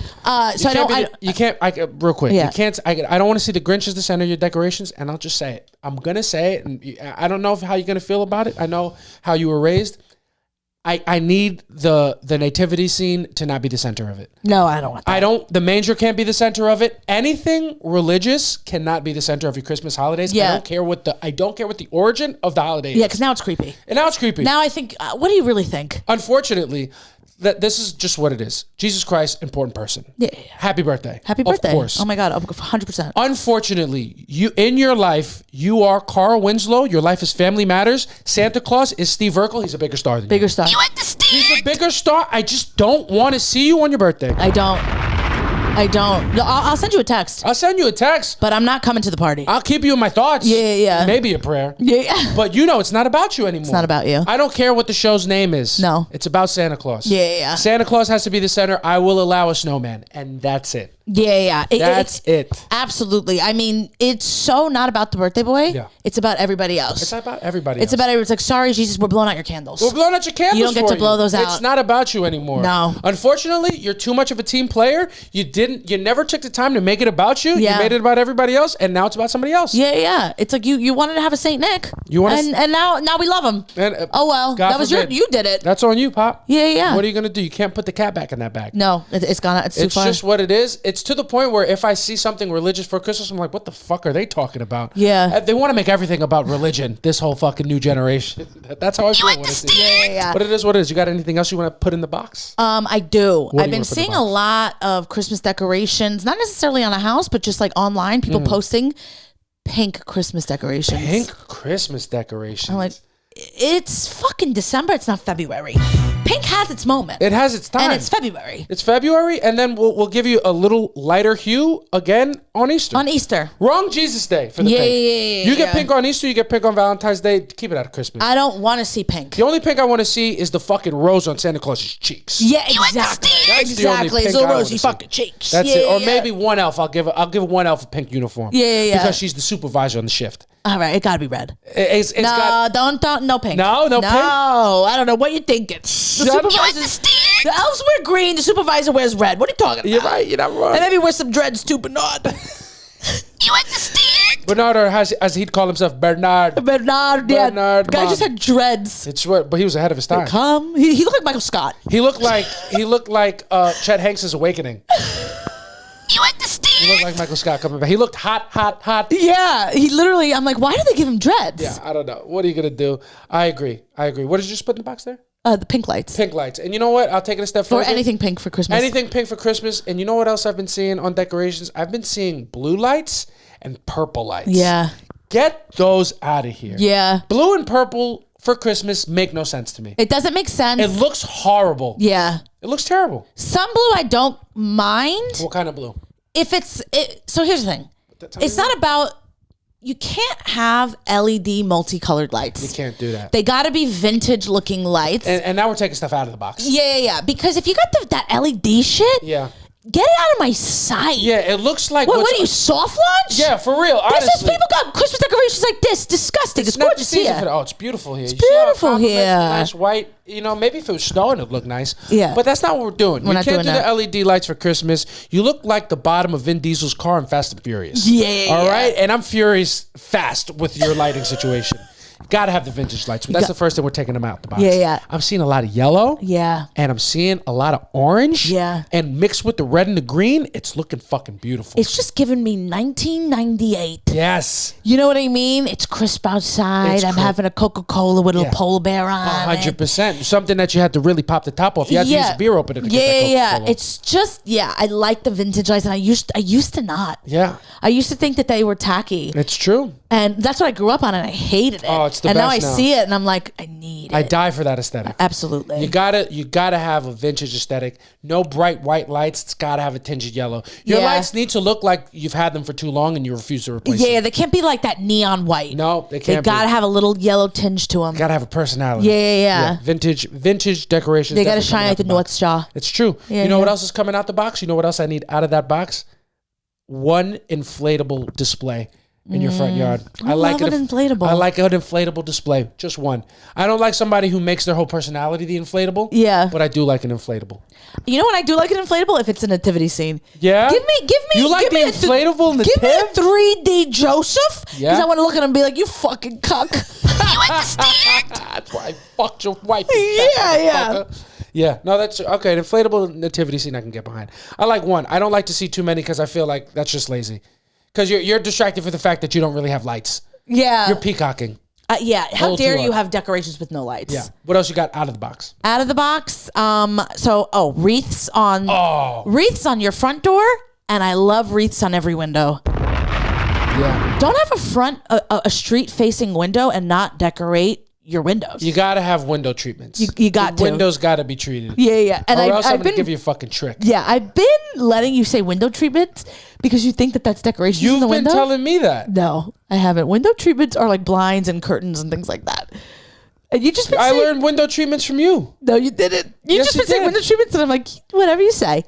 Speaker 1: You
Speaker 2: can't. Real quick. Yeah. You can't. I don't want to see the Grinch as the center of your decorations, and I'll just say it. I'm gonna say it, and I don't know how you're gonna feel about it. I know how you were raised. I need the nativity scene to not be the center of it.
Speaker 1: No, I don't want that.
Speaker 2: The manger can't be the center of it. Anything religious cannot be the center of your Christmas holidays.
Speaker 1: Yeah.
Speaker 2: I don't care what the origin of the holiday is.
Speaker 1: Yeah, because now it's creepy. Now I think, what do you really think?
Speaker 2: Unfortunately, that this is just what it is. Jesus Christ, important person.
Speaker 1: Yeah.
Speaker 2: Happy birthday.
Speaker 1: Happy birthday.
Speaker 2: Of course.
Speaker 1: Oh my God, 100%.
Speaker 2: Unfortunately, in your life, you are Carl Winslow. Your life is Family Matters. Santa Claus is Steve Urkel. He's a bigger star than you.
Speaker 1: Bigger star.
Speaker 3: You understand?
Speaker 2: He's a bigger star. I just don't want to see you on your birthday.
Speaker 1: I don't. No, I'll send you a text.
Speaker 2: I'll send you a text.
Speaker 1: But I'm not coming to the party.
Speaker 2: I'll keep you in my thoughts.
Speaker 1: Yeah.
Speaker 2: Maybe a prayer.
Speaker 1: Yeah.
Speaker 2: But you know, it's not about you anymore.
Speaker 1: It's not about you.
Speaker 2: I don't care what the show's name is.
Speaker 1: No.
Speaker 2: It's about Santa Claus.
Speaker 1: Yeah.
Speaker 2: Santa Claus has to be the center. I will allow a snowman. And that's it.
Speaker 1: Yeah.
Speaker 2: That's it.
Speaker 1: Absolutely. I mean, it's so not about the birthday boy.
Speaker 2: Yeah.
Speaker 1: It's about everybody else.
Speaker 2: It's not about everybody
Speaker 1: else. It's like, sorry, Jesus, we're blowing out your candles.
Speaker 2: We're blowing out your candles.
Speaker 1: You don't get to blow those out.
Speaker 2: It's not about you anymore.
Speaker 1: No.
Speaker 2: Unfortunately, you're too much of a team player. You never took the time to make it about you.
Speaker 1: Yeah.
Speaker 2: You made it about everybody else, and now it's about somebody else.
Speaker 1: Yeah. It's like you wanted to have a Saint Nick. And now we love him.
Speaker 2: And,
Speaker 1: oh well.
Speaker 2: God
Speaker 1: that was
Speaker 2: forbid.
Speaker 1: you did it.
Speaker 2: That's on you, Pop.
Speaker 1: Yeah.
Speaker 2: What are you gonna do? You can't put the cat back in that bag.
Speaker 1: No, it's gone. It's too far.
Speaker 2: It's just what it is. It's to the point where if I see something religious for Christmas, I'm like, what the fuck are they talking about?
Speaker 1: Yeah.
Speaker 2: They want to make everything about religion. This whole fucking new generation. That's how I feel when I see it.
Speaker 1: Yeah.
Speaker 2: But it is what it is. You got anything else you want to put in the box?
Speaker 1: I do. I've been seeing
Speaker 2: a
Speaker 1: lot of Christmas decorations, not necessarily on a house, but just like online, people posting pink Christmas decorations.
Speaker 2: Pink Christmas decorations.
Speaker 1: I'm like, it's fucking December. It's not February. Pink has its moment.
Speaker 2: It has its time.
Speaker 1: And it's February.
Speaker 2: It's February, and then we'll give you a little lighter hue again on Easter.
Speaker 1: On Easter.
Speaker 2: Wrong Jesus Day for the pink.
Speaker 1: Yeah.
Speaker 2: You get pink on Easter, you get pink on Valentine's Day. Keep it out of Christmas.
Speaker 1: I don't want to see pink.
Speaker 2: The only pink I want to see is the fucking rose on Santa Claus's cheeks.
Speaker 1: Yeah, exactly.
Speaker 2: That's the only pink
Speaker 1: it's
Speaker 2: I
Speaker 1: a
Speaker 2: wanna
Speaker 1: rosy
Speaker 2: see.
Speaker 1: fucking cheeks.
Speaker 2: That's it. Or maybe one elf. I'll give one elf a pink uniform.
Speaker 1: Yeah.
Speaker 2: Because she's the supervisor on the shift.
Speaker 1: All right, it gotta be red.
Speaker 2: It's got
Speaker 1: no pink.
Speaker 2: No pink.
Speaker 1: No, I don't know what you're thinking. The elves wear green. The supervisor wears red. What are you talking about?
Speaker 2: You're right. You're not wrong.
Speaker 1: And maybe wear some dreads too, Bernard.
Speaker 3: You understand?
Speaker 2: Bernard, or as he'd call himself, Bernard.
Speaker 1: Bernard. Guy just had dreads.
Speaker 2: It's what, but he was ahead of his time.
Speaker 1: He looked like Michael Scott.
Speaker 2: He looked like Chet Hanks' Awakening.
Speaker 3: You understand?
Speaker 2: He looked like Michael Scott coming back. He looked hot.
Speaker 1: Yeah, he literally. I'm like, why do they give him dreads?
Speaker 2: Yeah, I don't know. What are you gonna do? I agree. What did you just put in the box there?
Speaker 1: The pink lights.
Speaker 2: Pink lights. And you know what? I'll take it a step further.
Speaker 1: Or anything pink for Christmas.
Speaker 2: Anything pink for Christmas. And you know what else I've been seeing on decorations? I've been seeing blue lights and purple lights.
Speaker 1: Yeah.
Speaker 2: Get those out of here.
Speaker 1: Yeah.
Speaker 2: Blue and purple for Christmas make no sense to me.
Speaker 1: It doesn't make sense.
Speaker 2: It looks horrible.
Speaker 1: Yeah.
Speaker 2: It looks terrible.
Speaker 1: Some blue I don't mind.
Speaker 2: What kind of blue?
Speaker 1: So here's the thing. It's not about, you can't have LED multicolored lights.
Speaker 2: You can't do that.
Speaker 1: They got to be vintage looking lights.
Speaker 2: And now we're taking stuff out of the box.
Speaker 1: Yeah. Because if you got that LED shit, get it out of my sight.
Speaker 2: Yeah, it looks like...
Speaker 1: What are you, soft launch?
Speaker 2: Yeah, for real, honestly.
Speaker 1: People got Christmas decorations like this. Disgusting. It's gorgeous here.
Speaker 2: It's beautiful here.
Speaker 1: It's beautiful here.
Speaker 2: Nice white. You know, maybe if it was snowing, it'd look nice.
Speaker 1: Yeah.
Speaker 2: But that's not what we're doing.
Speaker 1: We're not
Speaker 2: can't
Speaker 1: doing
Speaker 2: do the LED lights for Christmas. You look like the bottom of Vin Diesel's car in Fast and Furious.
Speaker 1: Yeah.
Speaker 2: All right? And I'm furious fast with your lighting situation. Gotta have the vintage lights. That's the first thing we're taking them out the box.
Speaker 1: Yeah.
Speaker 2: I'm seeing a lot of yellow.
Speaker 1: Yeah.
Speaker 2: And I'm seeing a lot of orange.
Speaker 1: Yeah.
Speaker 2: And mixed with the red and the green, it's looking fucking beautiful.
Speaker 1: It's just giving me 1998.
Speaker 2: Yes.
Speaker 1: You know what I mean? It's crisp outside. I'm having a Coca-Cola with a little polar bear on
Speaker 2: 100%. Something that you had to really pop the top off. You had to use a beer opener to get that Coca-Cola.
Speaker 1: It's just, I like the vintage lights, and I used to not.
Speaker 2: Yeah.
Speaker 1: I used to think that they were tacky.
Speaker 2: It's true.
Speaker 1: And that's what I grew up on, and I hated it.
Speaker 2: Oh, it's the
Speaker 1: and
Speaker 2: best
Speaker 1: now I see it, and I'm like, I need it.
Speaker 2: I die for that aesthetic.
Speaker 1: Absolutely.
Speaker 2: You gotta have a vintage aesthetic. No bright white lights. It's gotta have a tinge of yellow. Your lights need to look like you've had them for too long and you refuse to replace them.
Speaker 1: Yeah, they can't be like that neon white.
Speaker 2: No, they can't.
Speaker 1: They gotta have a little yellow tinge to them.
Speaker 2: Gotta have a personality.
Speaker 1: Yeah.
Speaker 2: Vintage decorations.
Speaker 1: They gotta shine like the North Star.
Speaker 2: It's true. You know what else is coming out the box? You know what else I need out of that box? One inflatable display in your front yard.
Speaker 1: I like an inflatable.
Speaker 2: I like an inflatable display. Just one. I don't like somebody who makes their whole personality the inflatable.
Speaker 1: Yeah.
Speaker 2: But I do like an inflatable.
Speaker 1: You know what I do like an inflatable? If it's a nativity scene.
Speaker 2: Yeah?
Speaker 1: Give me.
Speaker 2: You like the inflatable native?
Speaker 1: Give me a 3D Joseph.
Speaker 2: Yeah.
Speaker 1: Because I want to look at him and be like, you fucking cuck.
Speaker 3: You understand?
Speaker 2: That's why I fucked your wife.
Speaker 1: Yeah.
Speaker 2: Yeah, no, that's okay. An inflatable nativity scene I can get behind. I like one. I don't like to see too many because I feel like that's just lazy. Because you're distracted for the fact that you don't really have lights.
Speaker 1: Yeah.
Speaker 2: You're peacocking.
Speaker 1: How dare you have decorations with no lights?
Speaker 2: Yeah. What else you got out of the box?
Speaker 1: Out of the box. Wreaths on your front door, and I love wreaths on every window.
Speaker 2: Yeah.
Speaker 1: Don't have a street facing window and not decorate your windows.
Speaker 2: You got to have window treatments.
Speaker 1: You got to.
Speaker 2: Windows got to be treated.
Speaker 1: Yeah. And
Speaker 2: or else I'm
Speaker 1: I've
Speaker 2: going to
Speaker 1: been
Speaker 2: give you a fucking trick.
Speaker 1: Yeah, I've been letting you say window treatments because you think that that's decorations in the window.
Speaker 2: You've been telling me that.
Speaker 1: No, I haven't. Window treatments are like blinds and curtains and things like that. And you just
Speaker 2: I learned window treatments from you.
Speaker 1: No, you didn't. You
Speaker 2: Yes,
Speaker 1: just
Speaker 2: you
Speaker 1: been saying
Speaker 2: did.
Speaker 1: window treatments, and I'm like, whatever you say.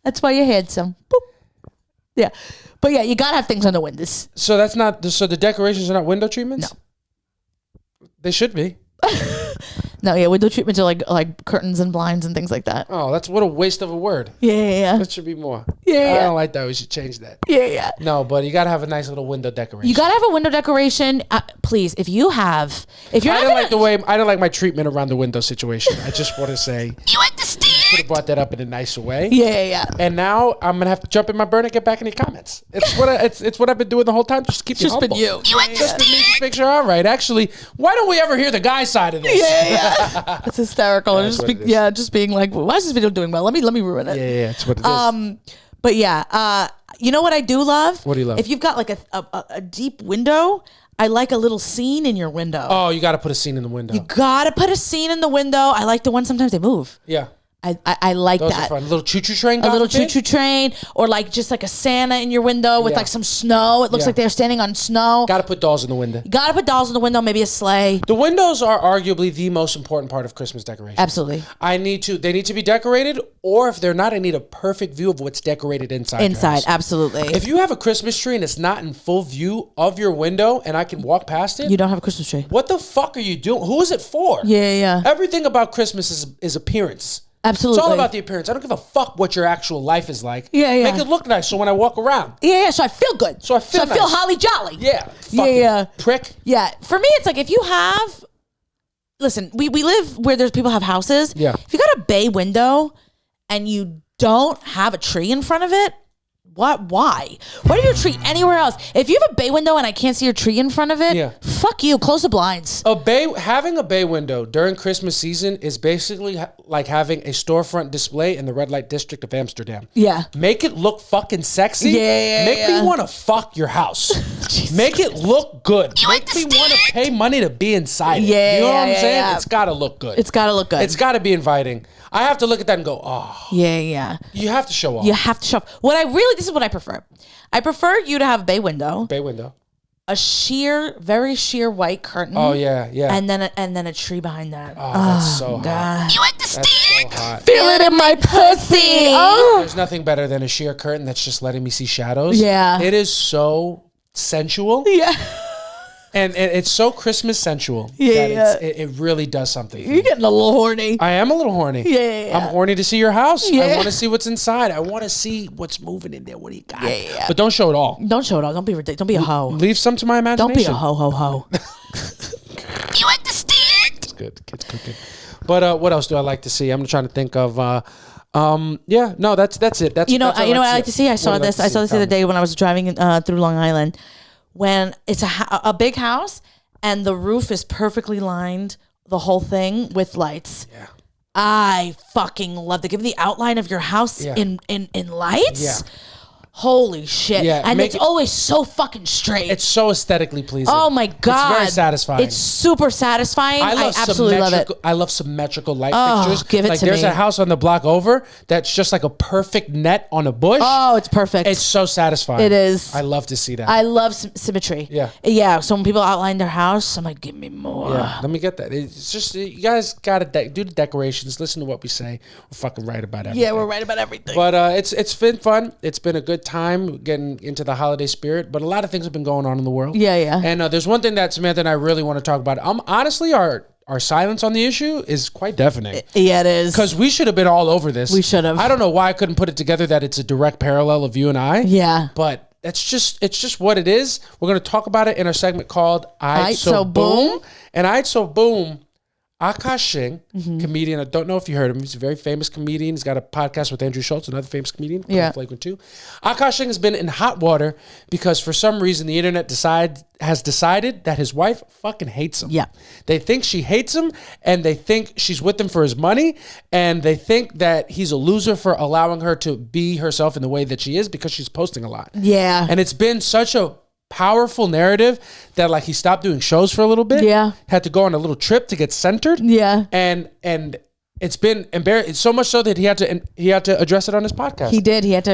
Speaker 1: That's why you're handsome. Boop. Yeah, but yeah, you gotta have things on the windows.
Speaker 2: So that's not. So the decorations are not window treatments.
Speaker 1: No,
Speaker 2: they should be.
Speaker 1: No, yeah, window treatments are like curtains and blinds and things like that.
Speaker 2: Oh, that's what a waste of a word.
Speaker 1: Yeah.
Speaker 2: That should be more.
Speaker 1: Yeah.
Speaker 2: I don't like that. We should change that.
Speaker 1: Yeah.
Speaker 2: No, but you gotta have a nice little window decoration.
Speaker 1: You gotta have a window decoration, please. If you're
Speaker 2: I don't like my treatment around the window situation. I just want to say
Speaker 3: You understand?
Speaker 2: could have brought that up in a nicer way.
Speaker 1: Yeah.
Speaker 2: And now I'm gonna have to jump in my burn and get back in the comments. It's what I've been doing the whole time. Just keep you humble.
Speaker 1: Been you.
Speaker 3: You understand?
Speaker 2: Just make sure. All right. Actually, why don't we ever hear the guy side of this?
Speaker 1: Yeah. It's hysterical.
Speaker 2: That's what it is.
Speaker 1: Just being like, why is this video doing well? Let me ruin it.
Speaker 2: Yeah. That's what it is.
Speaker 1: But yeah, you know what I do love?
Speaker 2: What do you love?
Speaker 1: If you've got like a deep window, I like a little scene in your window.
Speaker 2: Oh, you got to put a scene in the window.
Speaker 1: You gotta put a scene in the window. I like the ones sometimes they move.
Speaker 2: Yeah.
Speaker 1: I like
Speaker 2: Those
Speaker 1: that.
Speaker 2: are fun. A little choo-choo train.
Speaker 1: A little choo-choo train, or like just like a Santa in your window with like some snow. It looks like they're standing on snow.
Speaker 2: Got to put dolls in the window.
Speaker 1: You gotta put dolls in the window, maybe a sleigh.
Speaker 2: The windows are arguably the most important part of Christmas decoration.
Speaker 1: Absolutely.
Speaker 2: They need to be decorated, or if they're not, I need a perfect view of what's decorated inside.
Speaker 1: Inside, absolutely.
Speaker 2: If you have a Christmas tree and it's not in full view of your window and I can walk past it,
Speaker 1: You don't have a Christmas tree.
Speaker 2: what the fuck are you doing? Who is it for?
Speaker 1: Yeah.
Speaker 2: Everything about Christmas is appearance.
Speaker 1: Absolutely.
Speaker 2: It's all about the appearance. I don't give a fuck what your actual life is like.
Speaker 1: Yeah.
Speaker 2: Make it look nice so when I walk around.
Speaker 1: Yeah, so I feel good.
Speaker 2: So I feel nice.
Speaker 1: holly jolly.
Speaker 2: Yeah. Fucking prick.
Speaker 1: Yeah. For me, it's like if you have, listen, we live where there's people have houses.
Speaker 2: Yeah.
Speaker 1: If you got a bay window and you don't have a tree in front of it, why? Why do you have a tree anywhere else? If you have a bay window and I can't see your tree in front of it, fuck you. Close the blinds.
Speaker 2: Having a bay window during Christmas season is basically like having a storefront display in the red light district of Amsterdam.
Speaker 1: Yeah.
Speaker 2: Make it look fucking sexy.
Speaker 1: Yeah.
Speaker 2: Make me want to fuck your house. Make it look good.
Speaker 3: You
Speaker 2: Make me want to pay money to be inside it.
Speaker 1: Yeah,
Speaker 2: You know what I'm
Speaker 1: yeah,
Speaker 2: saying?
Speaker 1: yeah.
Speaker 2: It's got to look good.
Speaker 1: It's got to look good.
Speaker 2: It's got to be inviting. I have to look at that and go, oh.
Speaker 1: Yeah.
Speaker 2: You have to show off.
Speaker 1: You have to show off. This is what I prefer. I prefer you to have a bay window.
Speaker 2: Bay window.
Speaker 1: A very sheer white curtain.
Speaker 2: Oh, yeah.
Speaker 1: And then a tree behind that.
Speaker 2: Oh, that's so hot.
Speaker 1: God.
Speaker 3: You understand?
Speaker 2: That's so hot.
Speaker 1: Feel it in my pussy. Oh.
Speaker 2: There's nothing better than a sheer curtain that's just letting me see shadows.
Speaker 1: Yeah.
Speaker 2: It is so sensual.
Speaker 1: Yeah.
Speaker 2: And it's so Christmas sensual that it really does something for
Speaker 1: You're
Speaker 2: me.
Speaker 1: getting a little horny.
Speaker 2: I am a little horny.
Speaker 1: Yeah.
Speaker 2: I'm horny to see your house.
Speaker 1: Yeah.
Speaker 2: I want to see what's inside. I want to see what's moving in there. What do you got?
Speaker 1: Yeah.
Speaker 2: But don't show it all.
Speaker 1: Don't show it all. Don't be ridiculous. Don't be a hoe.
Speaker 2: Leave some to my imagination.
Speaker 1: Don't be a ho.
Speaker 2: good. Kids cooking. But what else do I like to see? I'm trying to think of. That's it. That's
Speaker 1: what I like to see. I saw this. I saw this the other day when I was driving through Long Island. When it's a big house and the roof is perfectly lined, the whole thing with lights. Yeah. I fucking love to give the outline of your house in lights. Yeah. Holy shit. Yeah, and it's always so fucking straight.
Speaker 2: It's so aesthetically pleasing.
Speaker 1: Oh my God.
Speaker 2: It's very satisfying.
Speaker 1: It's super satisfying. I absolutely love it.
Speaker 2: I love symmetrical light fixtures.
Speaker 1: Give it to me.
Speaker 2: There's a house on the block over that's just like a perfect net on a bush.
Speaker 1: Oh, it's perfect.
Speaker 2: It's so satisfying.
Speaker 1: It is.
Speaker 2: I love to see that.
Speaker 1: I love symmetry.
Speaker 2: Yeah.
Speaker 1: Yeah. So when people outline their house, I'm like, give me more.
Speaker 2: Yeah. Let me get that. It's just, you guys got to do the decorations. Listen to what we say. We're fucking right about everything.
Speaker 1: Yeah, we're right about everything.
Speaker 2: But it's been fun. It's been a good time getting into the holiday spirit, but a lot of things have been going on in the world.
Speaker 1: Yeah.
Speaker 2: And there's one thing that Samantha and I really want to talk about. Honestly, our silence on the issue is quite deafening.
Speaker 1: Yeah, it is.
Speaker 2: Because we should have been all over this.
Speaker 1: We should have.
Speaker 2: I don't know why I couldn't put it together that it's a direct parallel of you and I.
Speaker 1: Yeah.
Speaker 2: But it's just what it is. We're going to talk about it in our segment called Aight So Boom. And Aight So Boom, Akaash Singh, comedian. I don't know if you heard him. He's a very famous comedian. He's got a podcast with Andrew Schultz, another famous comedian.
Speaker 1: Yeah.
Speaker 2: Flagrant 2. Akaash Singh has been in hot water because for some reason the internet has decided that his wife fucking hates him.
Speaker 1: Yeah.
Speaker 2: They think she hates him, and they think she's with him for his money, and they think that he's a loser for allowing her to be herself in the way that she is because she's posting a lot.
Speaker 1: Yeah.
Speaker 2: And it's been such a powerful narrative that like he stopped doing shows for a little bit.
Speaker 1: Yeah.
Speaker 2: Had to go on a little trip to get centered.
Speaker 1: Yeah.
Speaker 2: And it's been embarrassing. So much so that he had to address it on his podcast.
Speaker 1: He did. He had to.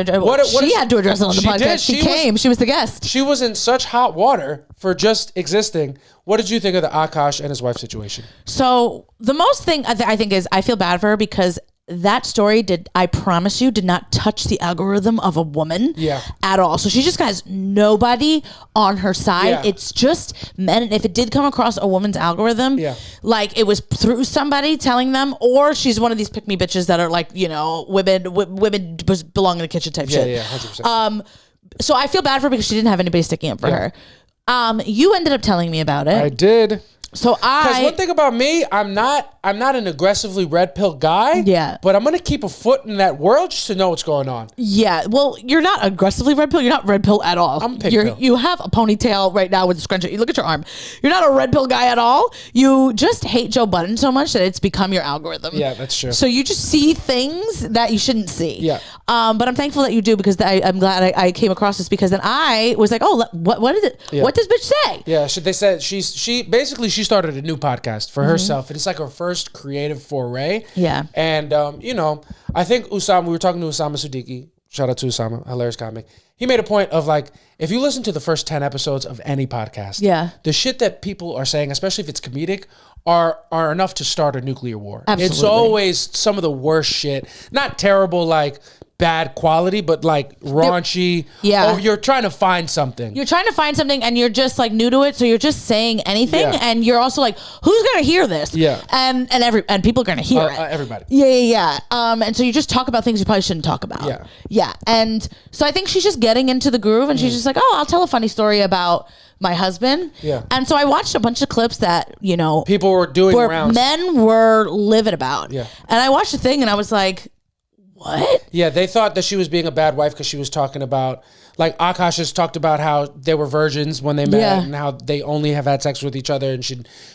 Speaker 1: She had to address it on the podcast. She came. She was the guest.
Speaker 2: She was in such hot water for just existing. What did you think of the Akaash and his wife situation?
Speaker 1: So the most thing I think is I feel bad for her because that story I promise you, did not touch the algorithm of a woman at all. So she just has nobody on her side. Yeah. It's just men. And if it did come across a woman's algorithm, like it was through somebody telling them, or she's one of these pick me bitches that are like, women belong in the kitchen type shit. Yeah, 100%. So I feel bad for her because she didn't have anybody sticking up for her. You ended up telling me about it.
Speaker 2: I did.
Speaker 1: So
Speaker 2: because one thing about me, I'm not an aggressively red pill guy.
Speaker 1: Yeah.
Speaker 2: But I'm gonna keep a foot in that world just to know what's going on.
Speaker 1: Yeah. Well, you're not aggressively red pill. You're not red pill at all.
Speaker 2: I'm pink pill.
Speaker 1: You have a ponytail right now with a scrunchie. You look at your arm. You're not a red pill guy at all. You just hate Joe Budden so much that it's become your algorithm.
Speaker 2: Yeah, that's true.
Speaker 1: So you just see things that you shouldn't see.
Speaker 2: Yeah.
Speaker 1: But I'm thankful that you do because I'm glad I came across this because then I was like, oh, what is it? Yeah. What does bitch say?
Speaker 2: Yeah. They said she started a new podcast for herself. And it's like her first creative foray.
Speaker 1: Yeah.
Speaker 2: And, I think we were talking to Usama Siddiqui. Shout out to Usama, hilarious comic. He made a point of like, if you listen to the first 10 episodes of any podcast, the shit that people are saying, especially if it's comedic, are enough to start a nuclear war.
Speaker 1: Absolutely.
Speaker 2: It's always some of the worst shit. Not terrible, like, bad quality, but like raunchy.
Speaker 1: Yeah.
Speaker 2: Or you're trying to find something.
Speaker 1: You're trying to find something and you're just like new to it. So you're just saying anything and you're also like, who's going to hear this?
Speaker 2: Yeah.
Speaker 1: And people are going to hear it.
Speaker 2: Everybody.
Speaker 1: Yeah. And so you just talk about things you probably shouldn't talk about.
Speaker 2: Yeah.
Speaker 1: Yeah. And so I think she's just getting into the groove and she's just like, oh, I'll tell a funny story about my husband.
Speaker 2: Yeah.
Speaker 1: And so I watched a bunch of clips that,
Speaker 2: people were doing rounds.
Speaker 1: Men were livid about.
Speaker 2: Yeah.
Speaker 1: And I watched the thing and I was like, what?
Speaker 2: Yeah, they thought that she was being a bad wife because she was talking about, like, Akaash has talked about how they were virgins when they met and how they only have had sex with each other. And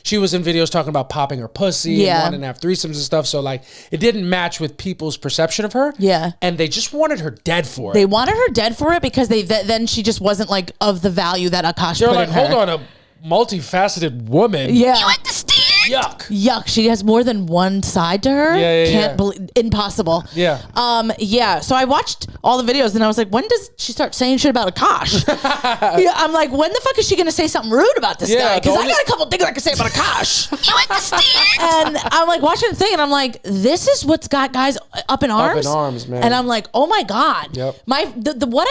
Speaker 2: she was in videos talking about popping her pussy and wanting to have threesomes and stuff. So, like, it didn't match with people's perception of her.
Speaker 1: Yeah.
Speaker 2: And they just wanted her dead for it.
Speaker 1: They wanted her dead for it because then she just wasn't, like, of the value that Akaash put in her.
Speaker 2: Hold on, a multifaceted woman.
Speaker 1: Yeah.
Speaker 3: You understand?
Speaker 2: Yuck.
Speaker 1: She has more than one side to her. Can't believe, impossible.
Speaker 2: Yeah.
Speaker 1: So I watched all the videos and I was like, when does she start saying shit about Akaash? I'm like, when the fuck is she going to say something rude about this guy? Because I got a couple things I can say about Akaash.
Speaker 3: You understand?
Speaker 1: And I'm like watching the thing and I'm like, this is what's got guys up in arms.
Speaker 2: Up in arms, man.
Speaker 1: And I'm like, oh my God.
Speaker 2: Yep.
Speaker 1: What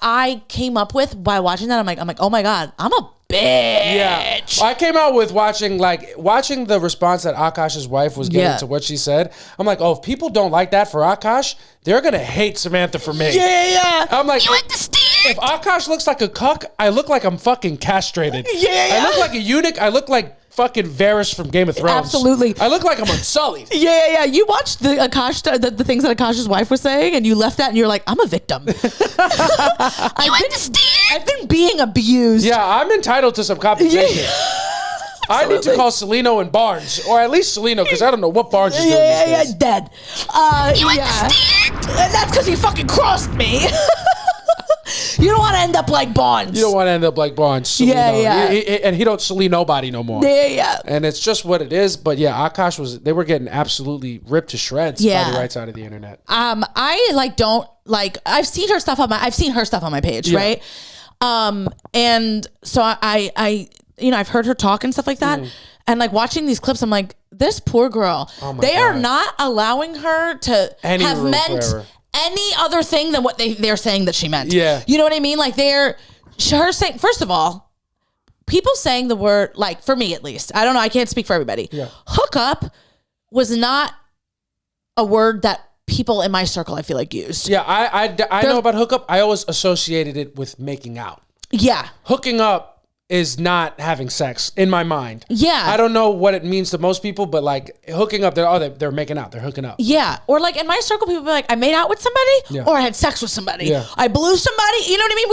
Speaker 1: I came up with by watching that, I'm like, oh my God, I'm a bitch.
Speaker 2: Yeah. I came out with watching the response that Akaash's wife was getting to what she said. I'm like, oh, if people don't like that for Akaash, they're going to hate Samantha for me.
Speaker 1: Yeah.
Speaker 2: I'm like,
Speaker 3: You understand?
Speaker 2: if Akaash looks like a cuck, I look like I'm fucking castrated.
Speaker 1: Yeah.
Speaker 2: I look like a eunuch. I look like fucking Varys from Game of Thrones.
Speaker 1: Absolutely.
Speaker 2: I look like I'm unsullied.
Speaker 1: Yeah. You watched the Akaash, the things that Akaash's wife was saying, and you left that, and you're like, I'm a victim. I've been being abused.
Speaker 2: Yeah, I'm entitled to some compensation. I need to call Celino and Barnes, or at least Celino, because I don't know what Barnes is doing these days.
Speaker 1: Dead. And that's because he fucking crossed me. You don't want to end up like Barnes.
Speaker 2: You don't want to end up like Barnes. Celino. And he don't Celino nobody no more.
Speaker 1: Yeah.
Speaker 2: And it's just what it is. But yeah, Akaash they were getting absolutely ripped to shreds by the right side of the internet.
Speaker 1: I've seen her stuff on my page, right? And so I've heard her talk and stuff like that. And like watching these clips, I'm like, this poor girl. Oh my God. Are not allowing her to have meant any other thing than what they're saying that she meant.
Speaker 2: Yeah.
Speaker 1: You know what I mean? Like her saying, first of all, people saying the word, like for me at least, I don't know, I can't speak for everybody.
Speaker 2: Yeah.
Speaker 1: Hookup was not a word that people in my circle, I feel like, used.
Speaker 2: Yeah, I know about hookup. I always associated it with making out.
Speaker 1: Yeah.
Speaker 2: Hooking up is not having sex in my mind.
Speaker 1: Yeah.
Speaker 2: I don't know what it means to most people, but like hooking up, they're making out. They're hooking up.
Speaker 1: Yeah. Or like in my circle, people be like, I made out with somebody or I had sex with somebody.
Speaker 2: Yeah.
Speaker 1: I blew somebody. You know what I mean?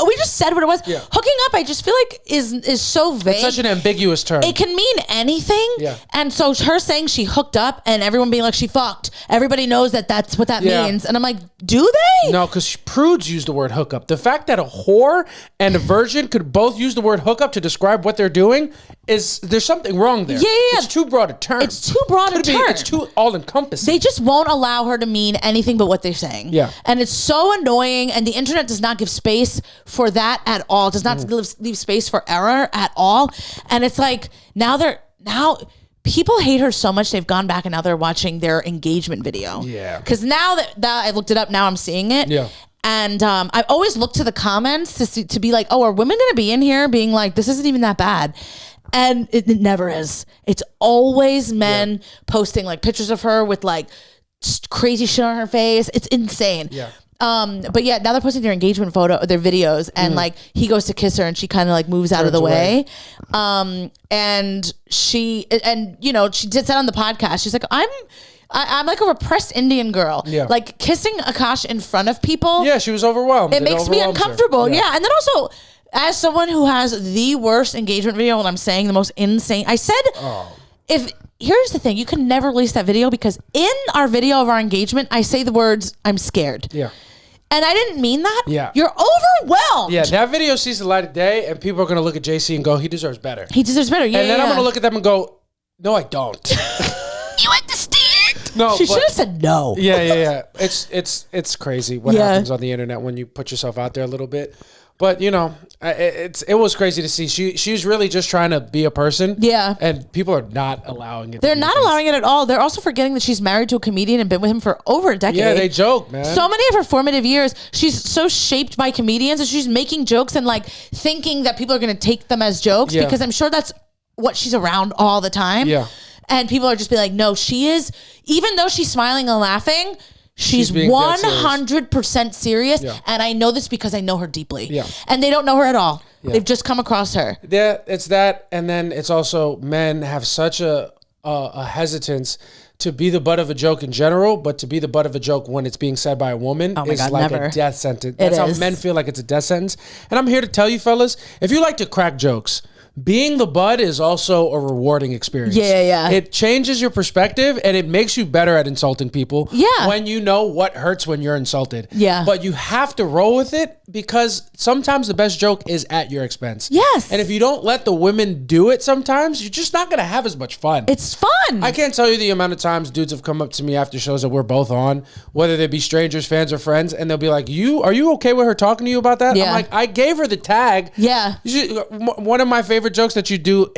Speaker 1: We just said what it was.
Speaker 2: Yeah.
Speaker 1: Hooking up, I just feel like is so vague.
Speaker 2: It's such an ambiguous term.
Speaker 1: It can mean anything.
Speaker 2: Yeah.
Speaker 1: And so her saying she hooked up and everyone being like she fucked, everybody knows that that's what that means. And I'm like, do they?
Speaker 2: No, because prudes use the word hookup. The fact that a whore and a virgin could both use the word hookup to describe what they're doing there's something wrong there.
Speaker 1: Yeah.
Speaker 2: It's too broad a term.
Speaker 1: It's too broad a term.
Speaker 2: It's too all-encompassing.
Speaker 1: They just won't allow her to mean anything but what they're saying.
Speaker 2: Yeah.
Speaker 1: And it's so annoying, and the internet does not give space for that at all. It does not leave space for error at all. And it's like, now people hate her so much they've gone back and now they're watching their engagement video.
Speaker 2: Yeah.
Speaker 1: Because now that I looked it up, now I'm seeing it.
Speaker 2: Yeah.
Speaker 1: And I've always looked to the comments to be like, oh, are women going to be in here being like, this isn't even that bad? And it never is. It's always men posting like pictures of her with like crazy shit on her face. It's insane.
Speaker 2: Yeah.
Speaker 1: But yeah, now they're posting their engagement their videos, and like he goes to kiss her, and she kind of like moves out of the way. And she did that on the podcast. She's like, I'm like a repressed Indian girl.
Speaker 2: Yeah.
Speaker 1: Like kissing Akaash in front of people.
Speaker 2: Yeah, she was overwhelmed.
Speaker 1: It makes me uncomfortable. Yeah. And then also, as someone who has the worst engagement video, and I'm saying the most insane, I said, here's the thing, you can never release that video because in our video of our engagement, I say the words, I'm scared.
Speaker 2: Yeah.
Speaker 1: And I didn't mean that.
Speaker 2: Yeah.
Speaker 1: You're overwhelmed.
Speaker 2: Yeah, that video sees the light of day, and people are going to look at JC and go, he deserves better.
Speaker 1: He deserves better. Yeah.
Speaker 2: And then I'm going to look at them and go, no, I don't.
Speaker 3: You understand?
Speaker 1: No, she should have said no.
Speaker 2: Yeah. It's crazy what happens on the internet when you put yourself out there a little bit. But you know, it was crazy to see. She's really just trying to be a person.
Speaker 1: Yeah.
Speaker 2: And people are not allowing it.
Speaker 1: They're not allowing it at all. They're also forgetting that she's married to a comedian and been with him for over a decade.
Speaker 2: Yeah, they joke, man.
Speaker 1: So many of her formative years, she's so shaped by comedians, and she's making jokes and like thinking that people are going to take them as jokes because I'm sure that's what she's around all the time.
Speaker 2: Yeah.
Speaker 1: And people are just be like, no, she is, even though she's smiling and laughing, she's 100% serious. Yeah. And I know this because I know her deeply.
Speaker 2: Yeah.
Speaker 1: And they don't know her at all. Yeah. They've just come across her.
Speaker 2: Yeah, it's that. And then it's also men have such a hesitance to be the butt of a joke in general, but to be the butt of a joke when it's being said by a woman is like a death sentence. That's how men feel like it's a death sentence. And I'm here to tell you, fellas, if you like to crack jokes, being the butt is also a rewarding experience.
Speaker 1: Yeah.
Speaker 2: It changes your perspective and it makes you better at insulting people.
Speaker 1: Yeah.
Speaker 2: When you know what hurts when you're insulted.
Speaker 1: Yeah.
Speaker 2: But you have to roll with it because sometimes the best joke is at your expense.
Speaker 1: Yes.
Speaker 2: And if you don't let the women do it sometimes, you're just not going to have as much fun.
Speaker 1: It's fun.
Speaker 2: I can't tell you the amount of times dudes have come up to me after shows that we're both on, whether they be strangers, fans, or friends, and they'll be like, are you okay with her talking to you about that?
Speaker 1: Yeah.
Speaker 2: I'm like, I gave her the tag.
Speaker 1: Yeah.
Speaker 2: One of my favorite jokes that you do,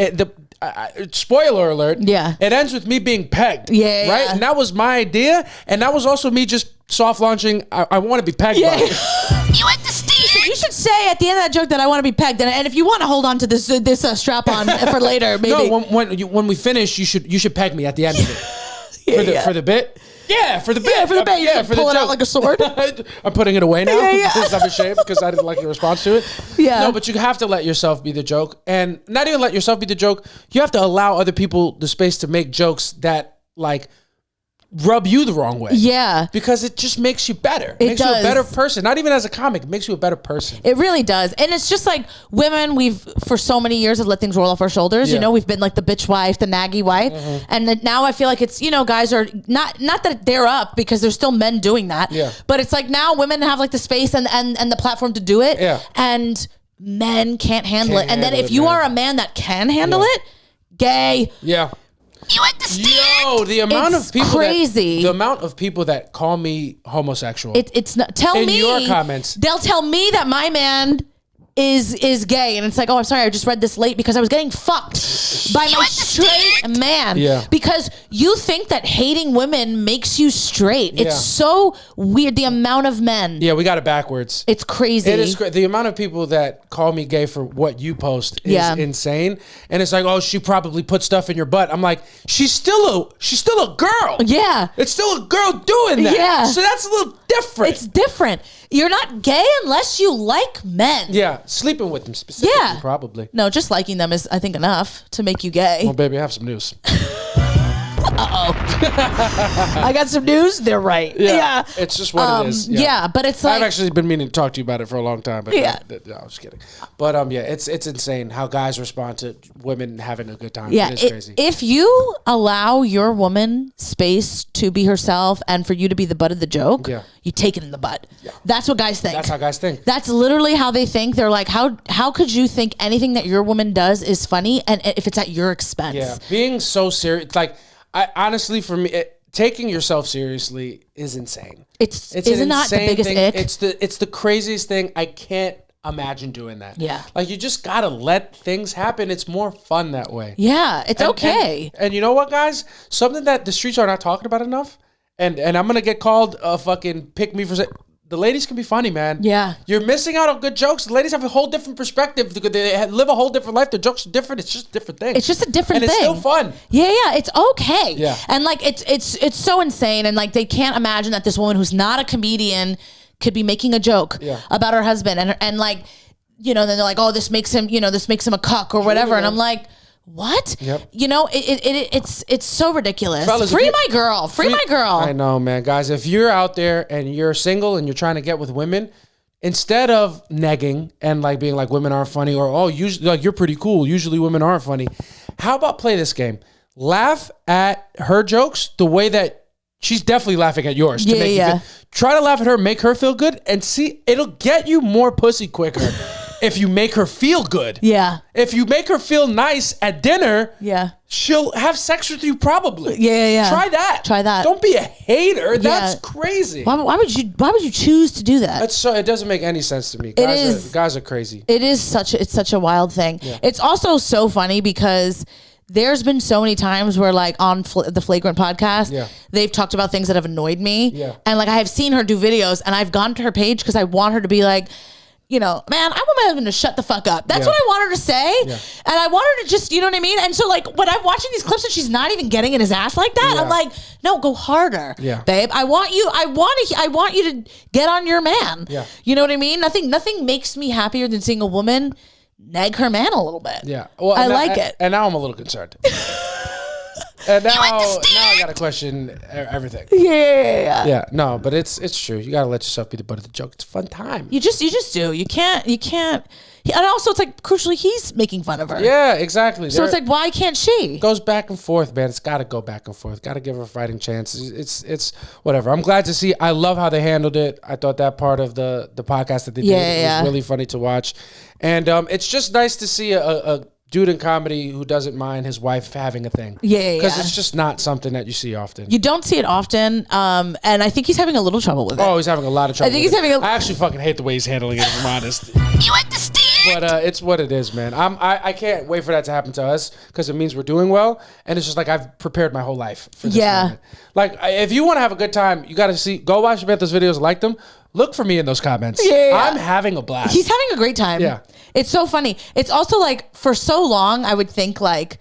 Speaker 2: spoiler alert.
Speaker 1: Yeah.
Speaker 2: It ends with me being pegged.
Speaker 1: Yeah.
Speaker 2: Right? And that was my idea. And that was also me just soft launching, I want to be pegged by her.
Speaker 3: You understand?
Speaker 1: You should say at the end of that joke that I want to be pegged, and if you want to hold on to this strap on for later, maybe.
Speaker 2: No, when we finish, you should peg me at the end of it for the bit. Yeah, for the bit.
Speaker 1: Yeah, for the bit. You just pull it out like a sword.
Speaker 2: I'm putting it away now because I'm ashamed because I didn't like your response to it.
Speaker 1: Yeah.
Speaker 2: No, but you have to let yourself be the joke. And not even let yourself be the joke. You have to allow other people the space to make jokes that like rub you the wrong way.
Speaker 1: Yeah.
Speaker 2: Because it just makes you better. It makes you a better person. Not even as a comic. It makes you a better person.
Speaker 1: It really does. And it's just like women, we've for so many years have let things roll off our shoulders. You know, we've been like the bitch wife, the naggy wife. And now I feel like it's, you know, guys are not that they're up because there's still men doing that.
Speaker 2: Yeah.
Speaker 1: But it's like now women have like the space and the platform to do it.
Speaker 2: Yeah.
Speaker 1: And men can't handle it. And then if you are a man that can handle it, gay.
Speaker 2: Yeah.
Speaker 3: You understand?
Speaker 2: Yo, the amount
Speaker 1: It's
Speaker 2: of people
Speaker 1: crazy.
Speaker 2: the amount of people that call me homosexual.
Speaker 1: It's not tell
Speaker 2: in
Speaker 1: me
Speaker 2: your comments.
Speaker 1: They'll tell me that my man is gay, and it's like, oh, I'm sorry, I just read this late because I was getting fucked by my straight man.
Speaker 2: Yeah.
Speaker 1: Because you think that hating women makes you straight.
Speaker 2: Yeah.
Speaker 1: It's so weird. The amount of men.
Speaker 2: Yeah, we got it backwards.
Speaker 1: It's crazy.
Speaker 2: It is the amount of people that call me gay for what you post is insane. And it's like, oh, she probably put stuff in your butt. I'm like, she's still a girl.
Speaker 1: Yeah.
Speaker 2: It's still a girl doing that.
Speaker 1: Yeah.
Speaker 2: So that's a little different.
Speaker 1: It's different. You're not gay unless you like men.
Speaker 2: Yeah, sleeping with them specifically, probably.
Speaker 1: No, just liking them is, I think, enough to make you gay.
Speaker 2: Well, baby, I have some news.
Speaker 1: I got some news. They're right. Yeah.
Speaker 2: It's just what it is.
Speaker 1: Yeah, but it's like...
Speaker 2: I've actually been meaning to talk to you about it for a long time. But no, I was kidding. But yeah, it's insane how guys respond to women having a good time.
Speaker 1: Yeah,
Speaker 2: it is crazy.
Speaker 1: If you allow your woman space to be herself and for you to be the butt of the joke, you take it in the butt. Yeah. That's what guys think.
Speaker 2: That's how guys think.
Speaker 1: That's literally how they think. They're like, how could you think anything that your woman does is funny and if it's at your expense?
Speaker 2: Yeah, being so serious, like, I honestly, for me, taking yourself seriously is insane.
Speaker 1: It's is it not the biggest
Speaker 2: thing.
Speaker 1: ick?
Speaker 2: It's the craziest thing. I can't imagine doing that.
Speaker 1: Yeah.
Speaker 2: Like, you just gotta let things happen. It's more fun that way.
Speaker 1: Yeah, it's okay.
Speaker 2: And you know what, guys? Something that the streets are not talking about enough, and I'm gonna get called a fucking pick me for the ladies can be funny, man.
Speaker 1: Yeah.
Speaker 2: You're missing out on good jokes. The ladies have a whole different perspective. They live a whole different life. Their jokes are different. It's just a different thing.
Speaker 1: It's just a different thing.
Speaker 2: And it's still fun.
Speaker 1: Yeah, it's okay.
Speaker 2: Yeah.
Speaker 1: And like it's so insane. And like they can't imagine that this woman who's not a comedian could be making a joke about her husband. And like, you know, then they're like, oh, this makes him a cuck or whatever. And I'm like, what?
Speaker 2: Yep.
Speaker 1: You know, it's so ridiculous.
Speaker 2: Fellas,
Speaker 1: Free my girl. Free my girl.
Speaker 2: I know, man. Guys, if you're out there and you're single and you're trying to get with women, instead of negging and like being like women aren't funny or oh, usually like you're pretty cool, usually women aren't funny, how about play this game? Laugh at her jokes the way that she's definitely laughing at yours to make you feel. Try to laugh at her, make her feel good, and see, it'll get you more pussy quicker. If you make her feel good.
Speaker 1: Yeah.
Speaker 2: If you make her feel nice at dinner, she'll have sex with you probably.
Speaker 1: Yeah.
Speaker 2: Try that. Don't be a hater. That's crazy.
Speaker 1: Why would you choose to do that?
Speaker 2: It doesn't make any sense to me. Guys are crazy.
Speaker 1: It's such a wild thing. Yeah. It's also so funny because there's been so many times where like on the Flagrant podcast, they've talked about things that have annoyed me. Yeah. And like I have seen her do videos and I've gone to her page because I want her to be like, you know, man, I want my husband to shut the fuck up. That's what I want her to say. Yeah. And I want her to just, you know what I mean? And so like when I'm watching these clips and she's not even getting in his ass like that, I'm like, no, go harder. Yeah. Babe. I want you to get on your man. Yeah. You know what I mean? Nothing makes me happier than seeing a woman nag her man a little bit. Yeah. Well, I like it.
Speaker 2: And now I'm a little concerned. And now I gotta question everything. Yeah. No, but it's true. You gotta let yourself be the butt of the joke. It's a fun time.
Speaker 1: You just do. You can't. And also, it's like crucially, he's making fun of her.
Speaker 2: Yeah, exactly.
Speaker 1: So it's like, why can't she?
Speaker 2: It goes back and forth, man. It's got to go back and forth. Got to give her a fighting chance. It's whatever. I'm glad to see. I love how they handled it. I thought that part of the podcast that they did was really funny to watch, and it's just nice to see a dude in comedy who doesn't mind his wife having a thing. Because it's just not something that you see often.
Speaker 1: You don't see it often, and I think he's having a little trouble with it.
Speaker 2: Oh, he's having a lot of trouble. I actually fucking hate the way he's handling it, if I'm honest.
Speaker 3: You understand?
Speaker 2: But it's what it is, man. I can't wait for that to happen to us because it means we're doing well, and it's just like I've prepared my whole life for this moment. Like, if you want to have a good time, you got to go watch Samantha's videos, like them. Look for me in those comments. I'm having a blast.
Speaker 1: He's having a great time. Yeah. It's so funny. It's also like for so long, I would think like,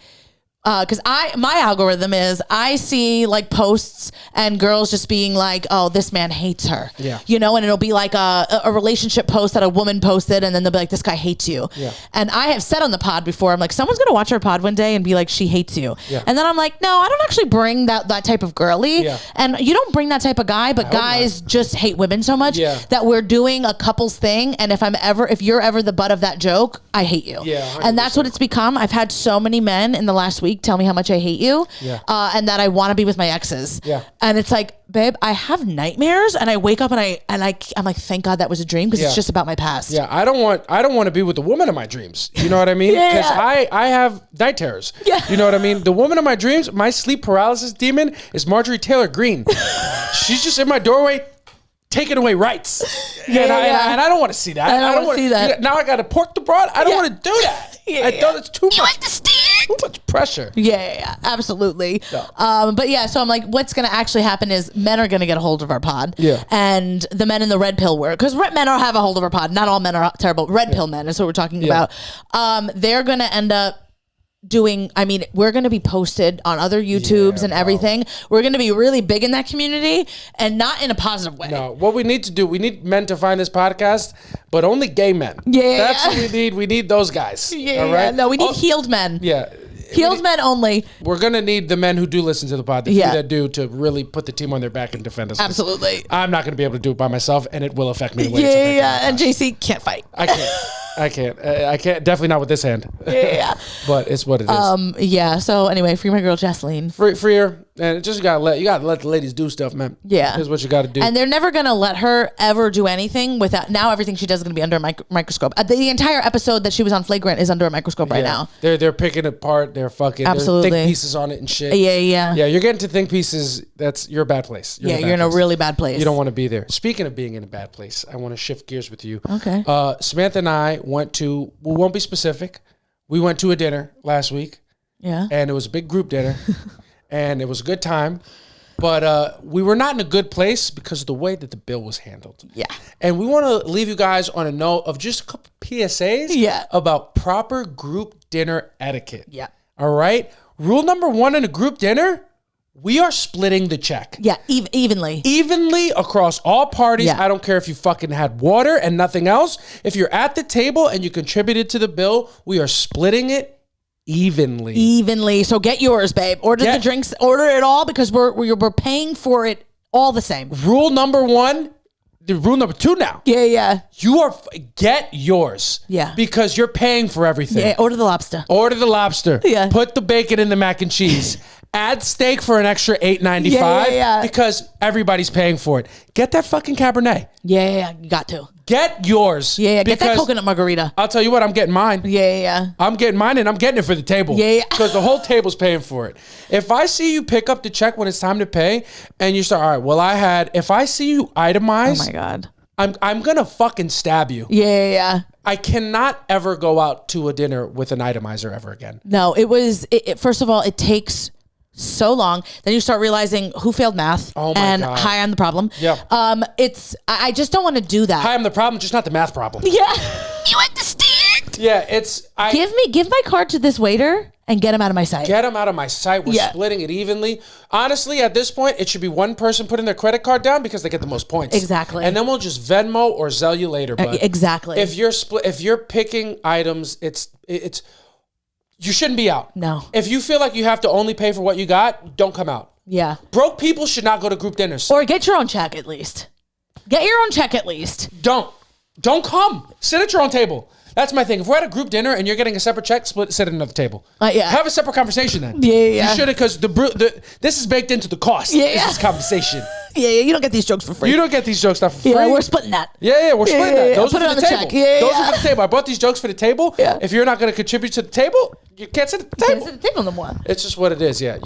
Speaker 1: because my algorithm is I see like posts and girls just being like, oh, this man hates her.
Speaker 2: Yeah.
Speaker 1: You know, and it'll be like a relationship post that a woman posted, and then they'll be like, this guy hates you.
Speaker 2: Yeah.
Speaker 1: And I have said on the pod before, I'm like, someone's gonna watch our pod one day and be like, she hates you.
Speaker 2: Yeah.
Speaker 1: And then I'm like, no, I don't actually bring that type of girly.
Speaker 2: Yeah.
Speaker 1: And you don't bring that type of guy, but guys just hate women so much that we're doing a couples thing. And if you're ever the butt of that joke, I hate you.
Speaker 2: Yeah. 100%.
Speaker 1: And that's what it's become. I've had so many men in the last week tell me how much I hate you.
Speaker 2: Yeah.
Speaker 1: And that I want to be with my exes.
Speaker 2: Yeah.
Speaker 1: And it's like, babe, I have nightmares, and I wake up and I'm like, thank God that was a dream, because it's just about my past.
Speaker 2: Yeah, I don't want to be with the woman of my dreams. You know what I mean? Because I have night terrors.
Speaker 1: Yeah.
Speaker 2: You know what I mean? The woman of my dreams, my sleep paralysis demon is Marjorie Taylor Greene. She's just in my doorway, taking away rights. And I don't want to see that.
Speaker 1: I don't want to see that.
Speaker 2: Now I got to pork the broad. I don't want to do that. I thought it's too
Speaker 3: You
Speaker 2: much.
Speaker 3: understand?
Speaker 2: Too much pressure.
Speaker 1: Yeah, absolutely.
Speaker 2: Yeah.
Speaker 1: But yeah, so I'm like, what's going to actually happen is men are going to get a hold of our pod.
Speaker 2: Yeah.
Speaker 1: And the men in the red pill word, because men have a hold of our pod. Not all men are terrible. Red pill men is what we're talking about. They're going to end up doing, we're going to be posted on other YouTubes and everything. We're going to be really big in that community, and not in a positive way.
Speaker 2: No, what we need to do, we need men to find this podcast, but only gay men.
Speaker 1: Yeah.
Speaker 2: That's what we need. We need those guys.
Speaker 1: Yeah.
Speaker 2: All right?
Speaker 1: No, we need healed men.
Speaker 2: Yeah.
Speaker 1: Healed men only.
Speaker 2: We're going to need the men who do listen to the pod, the few that do, to really put the team on their back and defend us.
Speaker 1: Absolutely.
Speaker 2: I'm not going to be able to do it by myself, and it will affect me the way it's affecting my
Speaker 1: And JC can't fight.
Speaker 2: I can't. I can't. Definitely not with this hand.
Speaker 1: Yeah.
Speaker 2: But it's what it is.
Speaker 1: Yeah. So anyway, free my girl Jesseline.
Speaker 2: Free her, and just you gotta let the ladies do stuff, man.
Speaker 1: Yeah.
Speaker 2: Here's what you got to do.
Speaker 1: And they're never gonna let her ever do anything without. Now everything she does is gonna be under a microscope. The entire episode that she was on Flagrant is under a microscope right now.
Speaker 2: They're picking it apart. They're fucking
Speaker 1: Absolutely.
Speaker 2: Think pieces on it and shit.
Speaker 1: Yeah.
Speaker 2: Yeah, you're getting to think pieces. You're a bad place.
Speaker 1: You're in a really bad place.
Speaker 2: You don't want to be there. Speaking of being in a bad place, I want to shift gears with you.
Speaker 1: Okay.
Speaker 2: Samantha and I went to. We won't be specific. We went to a dinner last week.
Speaker 1: Yeah.
Speaker 2: And it was a big group dinner, and it was a good time. But we were not in a good place because of the way that the bill was handled.
Speaker 1: Yeah.
Speaker 2: And we want to leave you guys on a note of just a couple PSAs about proper group dinner etiquette.
Speaker 1: Yeah.
Speaker 2: All right? Rule number 1 in a group dinner, we are splitting the check.
Speaker 1: Yeah, evenly.
Speaker 2: Evenly across all parties.
Speaker 1: Yeah.
Speaker 2: I don't care if you fucking had water and nothing else. If you're at the table and you contributed to the bill, we are splitting it evenly.
Speaker 1: So get yours, babe. Order the drinks. Order it all, because we're paying for it all the same.
Speaker 2: Rule number 1. Rule number 2 now.
Speaker 1: Yeah.
Speaker 2: You are get yours.
Speaker 1: Yeah.
Speaker 2: Because you're paying for everything.
Speaker 1: Yeah. Order the lobster.
Speaker 2: Order the lobster.
Speaker 1: Yeah.
Speaker 2: Put the bacon in the mac and cheese. Add steak for an extra $8.95.
Speaker 1: Yeah.
Speaker 2: Because everybody's paying for it. Get that fucking Cabernet.
Speaker 1: Yeah. You got to.
Speaker 2: Get yours.
Speaker 1: Yeah. Get that coconut margarita.
Speaker 2: I'll tell you what, I'm getting mine.
Speaker 1: Yeah.
Speaker 2: I'm getting mine, and I'm getting it for the table.
Speaker 1: Yeah.
Speaker 2: Because the whole table's paying for it. If I see you pick up the check when it's time to pay, and you start, all right, well, if I see you itemize.
Speaker 1: Oh my God.
Speaker 2: I'm going to fucking stab you.
Speaker 1: Yeah.
Speaker 2: I cannot ever go out to a dinner with an itemizer ever again.
Speaker 1: No, first of all, it takes so long. Then you start realizing who failed math.
Speaker 2: Oh my
Speaker 1: and
Speaker 2: God.
Speaker 1: Hi, I'm the problem.
Speaker 2: Yeah.
Speaker 1: I just don't want to do that.
Speaker 2: Hi, I'm the problem, just not the math problem.
Speaker 1: Yeah.
Speaker 3: You understand?
Speaker 2: Yeah,
Speaker 1: Give my card to this waiter and get him out of my sight.
Speaker 2: Get them out of my sight. We're splitting it evenly. Honestly, at this point, it should be one person putting their credit card down because they get the most points.
Speaker 1: Exactly.
Speaker 2: And then we'll just Venmo or Zelle you later. But
Speaker 1: exactly.
Speaker 2: if you're picking items, it's you shouldn't be out.
Speaker 1: No.
Speaker 2: If you feel like you have to only pay for what you got, don't come out.
Speaker 1: Yeah.
Speaker 2: Broke people should not go to group dinners.
Speaker 1: Or get your own check at least. Get your own check at least.
Speaker 2: Don't come. Sit at your own table. That's my thing. If we're at a group dinner and you're getting a separate check, sit at another table.
Speaker 1: Yeah.
Speaker 2: Have a separate conversation then.
Speaker 1: Yeah.
Speaker 2: You should have, because this is baked into the cost.
Speaker 1: Yeah.
Speaker 2: This is conversation.
Speaker 1: Yeah. You don't get these jokes for free.
Speaker 2: You don't get these jokes for free.
Speaker 1: Yeah, we're splitting that.
Speaker 2: Yeah, we're splitting that. Those
Speaker 1: Put
Speaker 2: are
Speaker 1: it
Speaker 2: for
Speaker 1: on
Speaker 2: the
Speaker 1: the
Speaker 2: table.
Speaker 1: check. Yeah,
Speaker 2: Those are for the table. I brought these jokes for the table.
Speaker 1: Yeah.
Speaker 2: If you're not going to contribute to the table, you can't sit at the table.
Speaker 1: Can't sit at the table no more.
Speaker 2: It's just what it is. Yeah,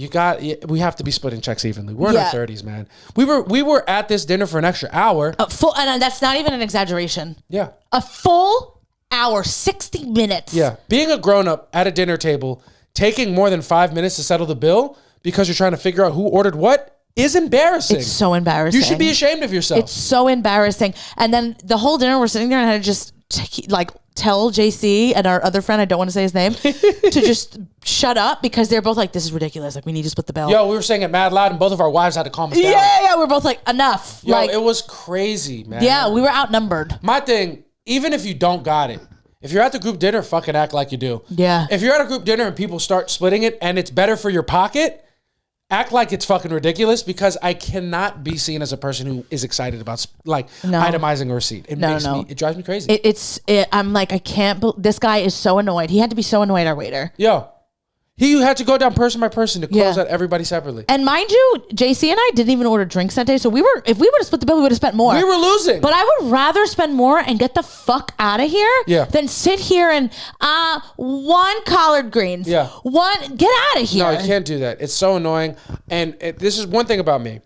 Speaker 2: we have to be splitting checks evenly. We're in our 30s, man. We were at this dinner for an extra hour.
Speaker 1: And that's not even an exaggeration.
Speaker 2: Yeah.
Speaker 1: A full hour, 60 minutes.
Speaker 2: Yeah. Being a grown-up at a dinner table, taking more than 5 minutes to settle the bill because you're trying to figure out who ordered what is embarrassing.
Speaker 1: It's so embarrassing.
Speaker 2: You should be ashamed of yourself.
Speaker 1: It's so embarrassing. And then the whole dinner, we're sitting there and I had to just tell JC and our other friend, I don't want to say his name, to just shut up because they're both like, this is ridiculous. Like, we need to split the bill.
Speaker 2: Yo, we were saying it mad loud and both of our wives had to calm us down.
Speaker 1: Yeah. We're both like, enough.
Speaker 2: Yo,
Speaker 1: like,
Speaker 2: it was crazy, man.
Speaker 1: Yeah, we were outnumbered.
Speaker 2: My thing, even if you don't got it, if you're at the group dinner, fucking act like you do.
Speaker 1: Yeah.
Speaker 2: If you're at a group dinner and people start splitting it and it's better for your pocket, act like it's fucking ridiculous, because I cannot be seen as a person who is excited about itemizing a receipt. It drives me crazy.
Speaker 1: I'm like, I can't. This guy is so annoyed. He had to be so annoyed, our waiter.
Speaker 2: Yo. He had to go down person by person to close out everybody separately.
Speaker 1: And mind you, JC and I didn't even order drinks that day. So if we would have split the bill, we would have spent more.
Speaker 2: We were losing.
Speaker 1: But I would rather spend more and get the fuck out of here than sit here and one collard greens. Yeah. Get out of here.
Speaker 2: No, you can't do that. It's so annoying. And this is one thing about me.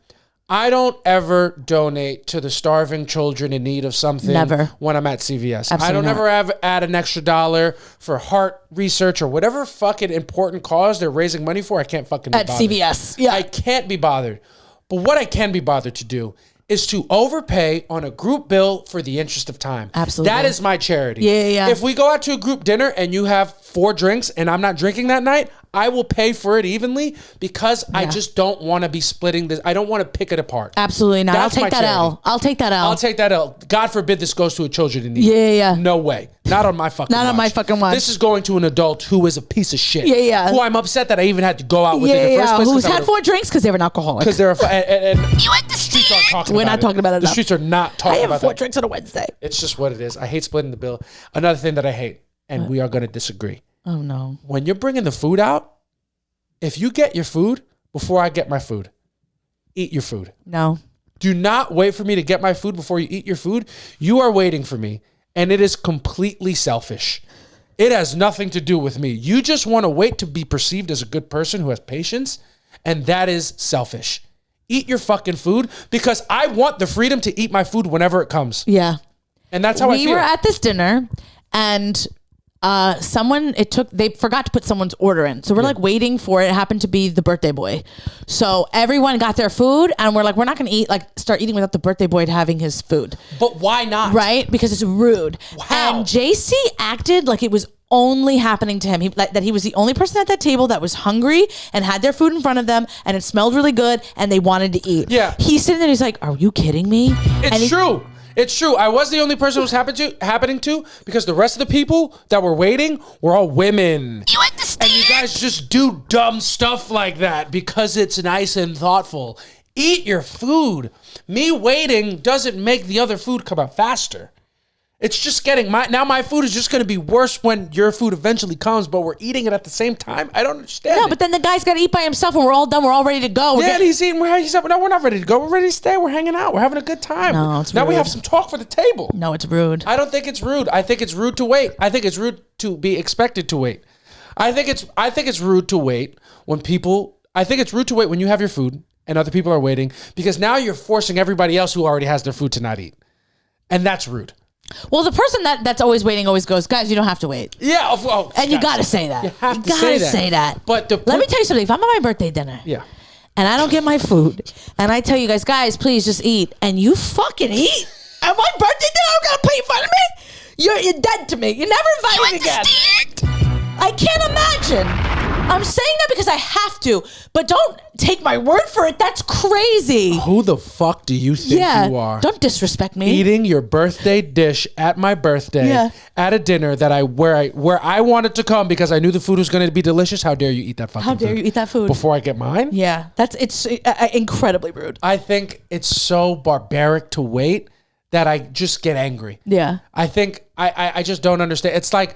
Speaker 2: I don't ever donate to the starving children in need of something. Never. When I'm at CVS. Absolutely I don't ever add an extra $1 for heart research or whatever fucking important cause they're raising money for. I can't fucking be bothered.
Speaker 1: At CVS. Yeah.
Speaker 2: I can't be bothered. But what I can be bothered to do is to overpay on a group bill for the interest of time.
Speaker 1: Absolutely.
Speaker 2: That is my charity.
Speaker 1: Yeah.
Speaker 2: If we go out to a group dinner and you have 4 drinks and I'm not drinking that night, I will pay for it evenly because I just don't want to be splitting this. I don't want to pick it apart.
Speaker 1: Absolutely not. I'll take that L. I'll take that L.
Speaker 2: God forbid this goes to a children in need.
Speaker 1: Yeah.
Speaker 2: No way. Not on my fucking watch.
Speaker 1: Not on my fucking watch.
Speaker 2: This is going to an adult who is a piece of shit.
Speaker 1: Yeah.
Speaker 2: Who I'm upset that I even had to go out with in the first place.
Speaker 1: Who's had 4 drinks because they were an alcoholic.
Speaker 2: Because they're and
Speaker 3: you at the
Speaker 2: streets aren't talking about it.
Speaker 1: We're not talking about it enough.
Speaker 2: The streets are not talking about it.
Speaker 1: I have 4 drinks on a Wednesday.
Speaker 2: It's just what it is. I hate splitting the bill. Another thing that I hate, and we are going to disagree.
Speaker 1: Oh, no.
Speaker 2: When you're bringing the food out, if you get your food before I get my food, eat your food.
Speaker 1: No.
Speaker 2: Do not wait for me to get my food before you eat your food. You are waiting for me, and it is completely selfish. It has nothing to do with me. You just want to wait to be perceived as a good person who has patience, and that is selfish. Eat your fucking food because I want the freedom to eat my food whenever it comes.
Speaker 1: Yeah.
Speaker 2: And that's how I feel.
Speaker 1: We were at this dinner, and they forgot to put someone's order in. So we're like waiting for it. It happened to be the birthday boy. So everyone got their food and we're like, we're not going to start eating without the birthday boy having his food.
Speaker 2: But why not?
Speaker 1: Right? Because it's rude.
Speaker 2: Wow.
Speaker 1: And JC acted like it was only happening to him. That he was the only person at that table that was hungry and had their food in front of them and it smelled really good and they wanted to eat.
Speaker 2: Yeah.
Speaker 1: He's sitting there, he's like, are you kidding me?
Speaker 2: It's true. It's true. I was the only person it was happening to because the rest of the people that were waiting were all women.
Speaker 3: You understand?
Speaker 2: And you guys just do dumb stuff like that because it's nice and thoughtful. Eat your food. Me waiting doesn't make the other food come out faster. It's just getting my food is just going to be worse when your food eventually comes, but we're eating it at the same time. I don't understand.
Speaker 1: No, but then the guy's got to eat by himself and we're all done. We're all ready to go.
Speaker 2: And he's eating. No, we're not ready to go. We're ready to stay. We're hanging out. We're having a good time.
Speaker 1: No, it's
Speaker 2: now
Speaker 1: rude.
Speaker 2: we have some talk for the table.
Speaker 1: No, it's rude.
Speaker 2: I don't think it's rude. I think it's rude to wait. I think it's rude to be expected to wait. I think it's rude to wait when people. I think it's rude to wait when you have your food and other people are waiting because now you're forcing everybody else who already has their food to not eat, and that's rude.
Speaker 1: Well, the person that's always waiting always goes, guys, you don't have to wait.
Speaker 2: Yeah.
Speaker 1: And you got to say that.
Speaker 2: You have to say that. But
Speaker 1: let me tell you something. If I'm at my birthday dinner and I don't get my food and I tell you guys, please just eat, and you fucking eat at my birthday dinner, I'm going to put you in front of me? You're dead to me. You never invite me again. I can't imagine. I'm saying that because I have to, but don't take my word for it. That's crazy.
Speaker 2: Who the fuck do you think you are?
Speaker 1: Don't disrespect me.
Speaker 2: Eating your birthday dish at my birthday at a dinner that where I wanted to come because I knew the food was going to be delicious. How dare you eat that fucking food?
Speaker 1: How dare you eat that food?
Speaker 2: Before I get mine?
Speaker 1: Yeah, it's incredibly rude.
Speaker 2: I think it's so barbaric to wait that I just get angry.
Speaker 1: Yeah.
Speaker 2: I think I just don't understand. It's like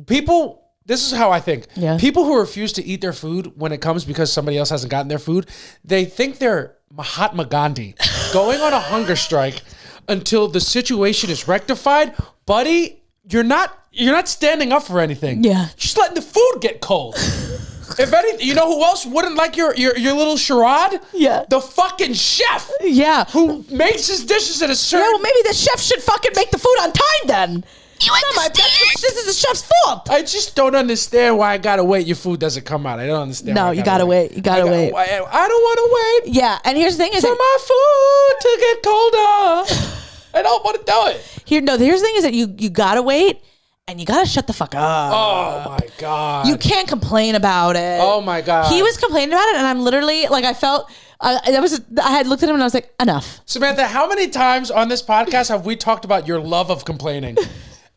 Speaker 2: people... This is how I think.
Speaker 1: Yeah.
Speaker 2: People who refuse to eat their food when it comes because somebody else hasn't gotten their food, they think they're Mahatma Gandhi going on a hunger strike until the situation is rectified. Buddy, you're not standing up for anything.
Speaker 1: Yeah.
Speaker 2: Just letting the food get cold. If anything, you know who else wouldn't like your little charade? Yeah. The fucking chef.
Speaker 1: Yeah.
Speaker 2: Who makes his dishes at a certain...
Speaker 1: Yeah, well, maybe the chef should fucking make the food on time then. This is the chef's fault.
Speaker 2: I just don't understand why I gotta wait. Your food doesn't come out. I don't understand.
Speaker 1: No, you gotta wait. You gotta wait.
Speaker 2: I don't want to wait.
Speaker 1: Yeah, and here's the thing: is
Speaker 2: for my food to get colder. I don't want to do it.
Speaker 1: Here's the thing: is that you gotta wait, and you gotta shut the fuck up.
Speaker 2: Oh my God.
Speaker 1: You can't complain about it.
Speaker 2: Oh my God.
Speaker 1: He was complaining about it, and I'm literally like, I felt, I had looked at him and I was like, enough.
Speaker 2: Samantha, how many times on this podcast have we talked about your love of complaining?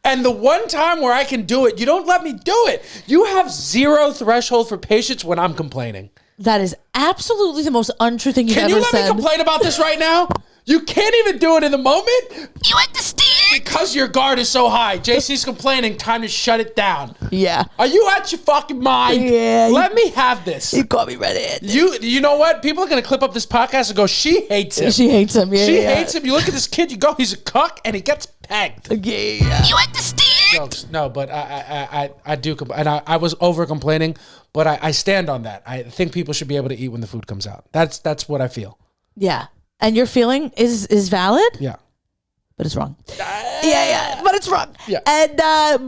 Speaker 2: And the one time where I can do it, you don't let me do it. You have zero threshold for patience when I'm complaining.
Speaker 1: That is absolutely the most untrue thing you've ever said.
Speaker 2: Can you let me complain about this right now? You can't even do it in the moment?
Speaker 3: You understand?
Speaker 2: Because your guard is so high. JC's complaining, time to shut it down.
Speaker 1: Yeah.
Speaker 2: Are you out your fucking mind?
Speaker 1: Yeah.
Speaker 2: Let me have this.
Speaker 1: You caught me red-handed.
Speaker 2: You know what? People are going to clip up this podcast and go, she hates him.
Speaker 1: She hates him, yeah.
Speaker 2: She hates him. You look at this kid, you go, he's a cuck, and he gets pegged.
Speaker 1: Yeah.
Speaker 3: You understand?
Speaker 2: Jokes. No, but I do, and I was over complaining, but I stand on that. I think people should be able to eat when the food comes out. That's what I feel.
Speaker 1: Yeah. And your feeling is valid?
Speaker 2: Yeah.
Speaker 1: But it's wrong. Yeah, but it's wrong.
Speaker 2: Yeah.
Speaker 1: And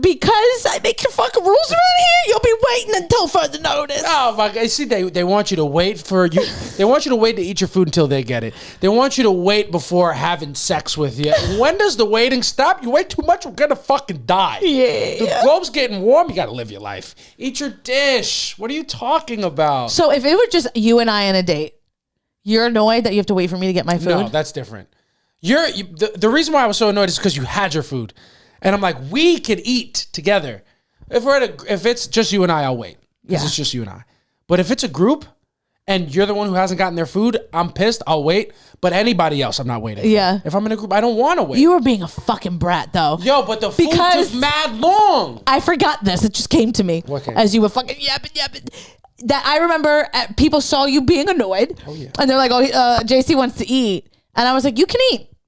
Speaker 1: because I make your fucking rules around here, you'll be waiting until further notice.
Speaker 2: Oh my God! See, they want you to wait for you. They want you to wait to eat your food until they get it. They want you to wait before having sex with you. When does the waiting stop? You wait too much, we're gonna fucking die.
Speaker 1: Yeah.
Speaker 2: The globe's getting warm. You gotta live your life. Eat your dish. What are you talking about?
Speaker 1: So if it were just you and I on a date, you're annoyed that you have to wait for me to get my food?
Speaker 2: No, that's different. The reason why I was so annoyed is because you had your food, and I'm like, we could eat together. If it's just you and I, I'll wait because it's just you and I. But if it's a group and you're the one who hasn't gotten their food, I'm pissed. I'll wait. But anybody else, I'm not waiting.
Speaker 1: Yeah.
Speaker 2: If I'm in a group, I don't want to wait.
Speaker 1: You were being a fucking brat, though.
Speaker 2: Yo, but the food took mad long.
Speaker 1: I forgot this. It just came to me.
Speaker 2: What came?
Speaker 1: As you were fucking yapping. That I remember people saw you being annoyed. Oh, yeah. And they're like, JC wants to eat. And I was like, you can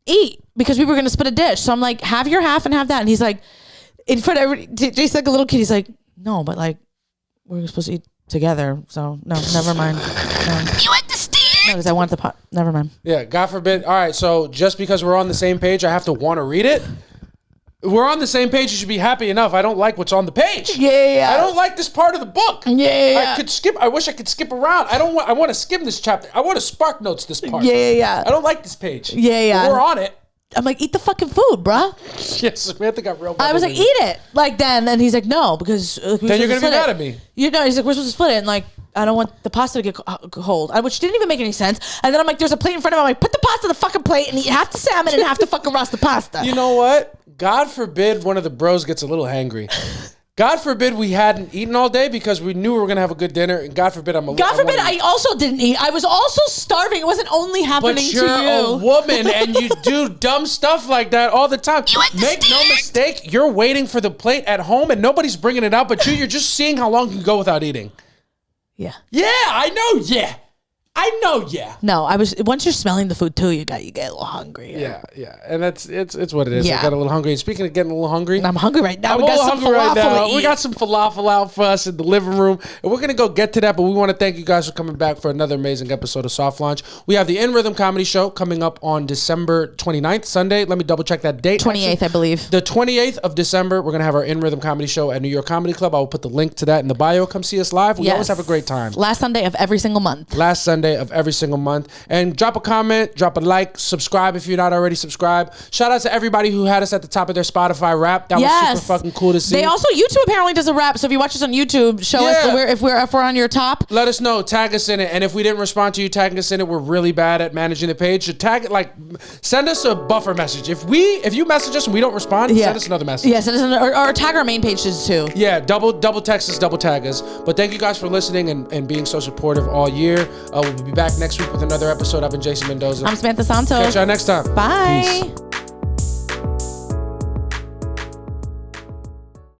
Speaker 1: eat. Because we were going to split a dish. So I'm like, have your half and have that. And he's like, in front of everybody, JC's like a little kid. He's like, no, but like, we're supposed to eat together. So no, never mind. No.
Speaker 3: You understand?
Speaker 1: No, because I want the pot. Never mind.
Speaker 2: Yeah, God forbid. All right, so just because we're on the same page, I have to want to read it? We're on the same page. You should be happy enough. I don't like what's on the page.
Speaker 1: Yeah.
Speaker 2: I don't like this part of the book.
Speaker 1: Yeah.
Speaker 2: I could skip. I wish I could skip around. I want to skim this chapter. I want to spark notes this part.
Speaker 1: Yeah.
Speaker 2: I don't like this page.
Speaker 1: Yeah.
Speaker 2: But we're on it.
Speaker 1: I'm like, eat the fucking food, bruh.
Speaker 2: Yes, Samantha got real mad.
Speaker 1: I was like, eat it. Like then, and he's like, no, because
Speaker 2: then you're gonna be mad at me.
Speaker 1: You know, he's like, we're supposed to split it, and like, I don't want the pasta to get cold, which didn't even make any sense. And then I'm like, there's a plate in front of him. I'm like, put the pasta in the fucking plate and eat half the salmon and half the fucking rasta pasta.
Speaker 2: You know what? God forbid one of the bros gets a little hangry. God forbid we hadn't eaten all day because we knew we were going to have a good dinner. And God forbid
Speaker 1: I also didn't eat. I was also starving. It wasn't only happening to you.
Speaker 2: But you're a woman and you do dumb stuff like that all the time. Make no mistake, you're waiting for the plate at home and nobody's bringing it out but you're just seeing how long you can go without eating.
Speaker 1: Yeah.
Speaker 2: Yeah, I know, yeah.
Speaker 1: No, once you're smelling the food too, you get a little hungry.
Speaker 2: Yeah. And it's what it is.
Speaker 1: Yeah.
Speaker 2: I got a little hungry. And speaking of getting a little hungry,
Speaker 1: I'm hungry right now.
Speaker 2: We got some falafel out for us in the living room, and we're gonna go get to that. But we want to thank you guys for coming back for another amazing episode of Soft Launch. We have the In Rhythm Comedy Show coming up on December 29th, Sunday. Let me double check that date.
Speaker 1: 28th, I believe.
Speaker 2: The 28th of December, we're gonna have our In Rhythm Comedy Show at New York Comedy Club. I will put the link to that in the bio. Come see us live. We always have a great time.
Speaker 1: Last Sunday of every single month.
Speaker 2: And drop a comment, drop a like, subscribe if you're not already subscribed. Shout out to everybody who had us at the top of their Spotify rap. That was super fucking cool to see.
Speaker 1: They also, YouTube apparently does a rap. So if you watch us on YouTube, show us if we're on your top.
Speaker 2: Let us know. Tag us in it. And if we didn't respond to you tagging us in it, we're really bad at managing the page. So send us a buffer message. If you message us and we don't respond, send us another message.
Speaker 1: Yeah, send us or tag our main pages too.
Speaker 2: Yeah, double text us, double tag us. But thank you guys for listening and being so supportive all year. We'll be back next week with another episode. I've been Jason Mendoza.
Speaker 1: I'm Samantha Santos.
Speaker 2: Catch y'all next time.
Speaker 1: Bye.
Speaker 2: Peace.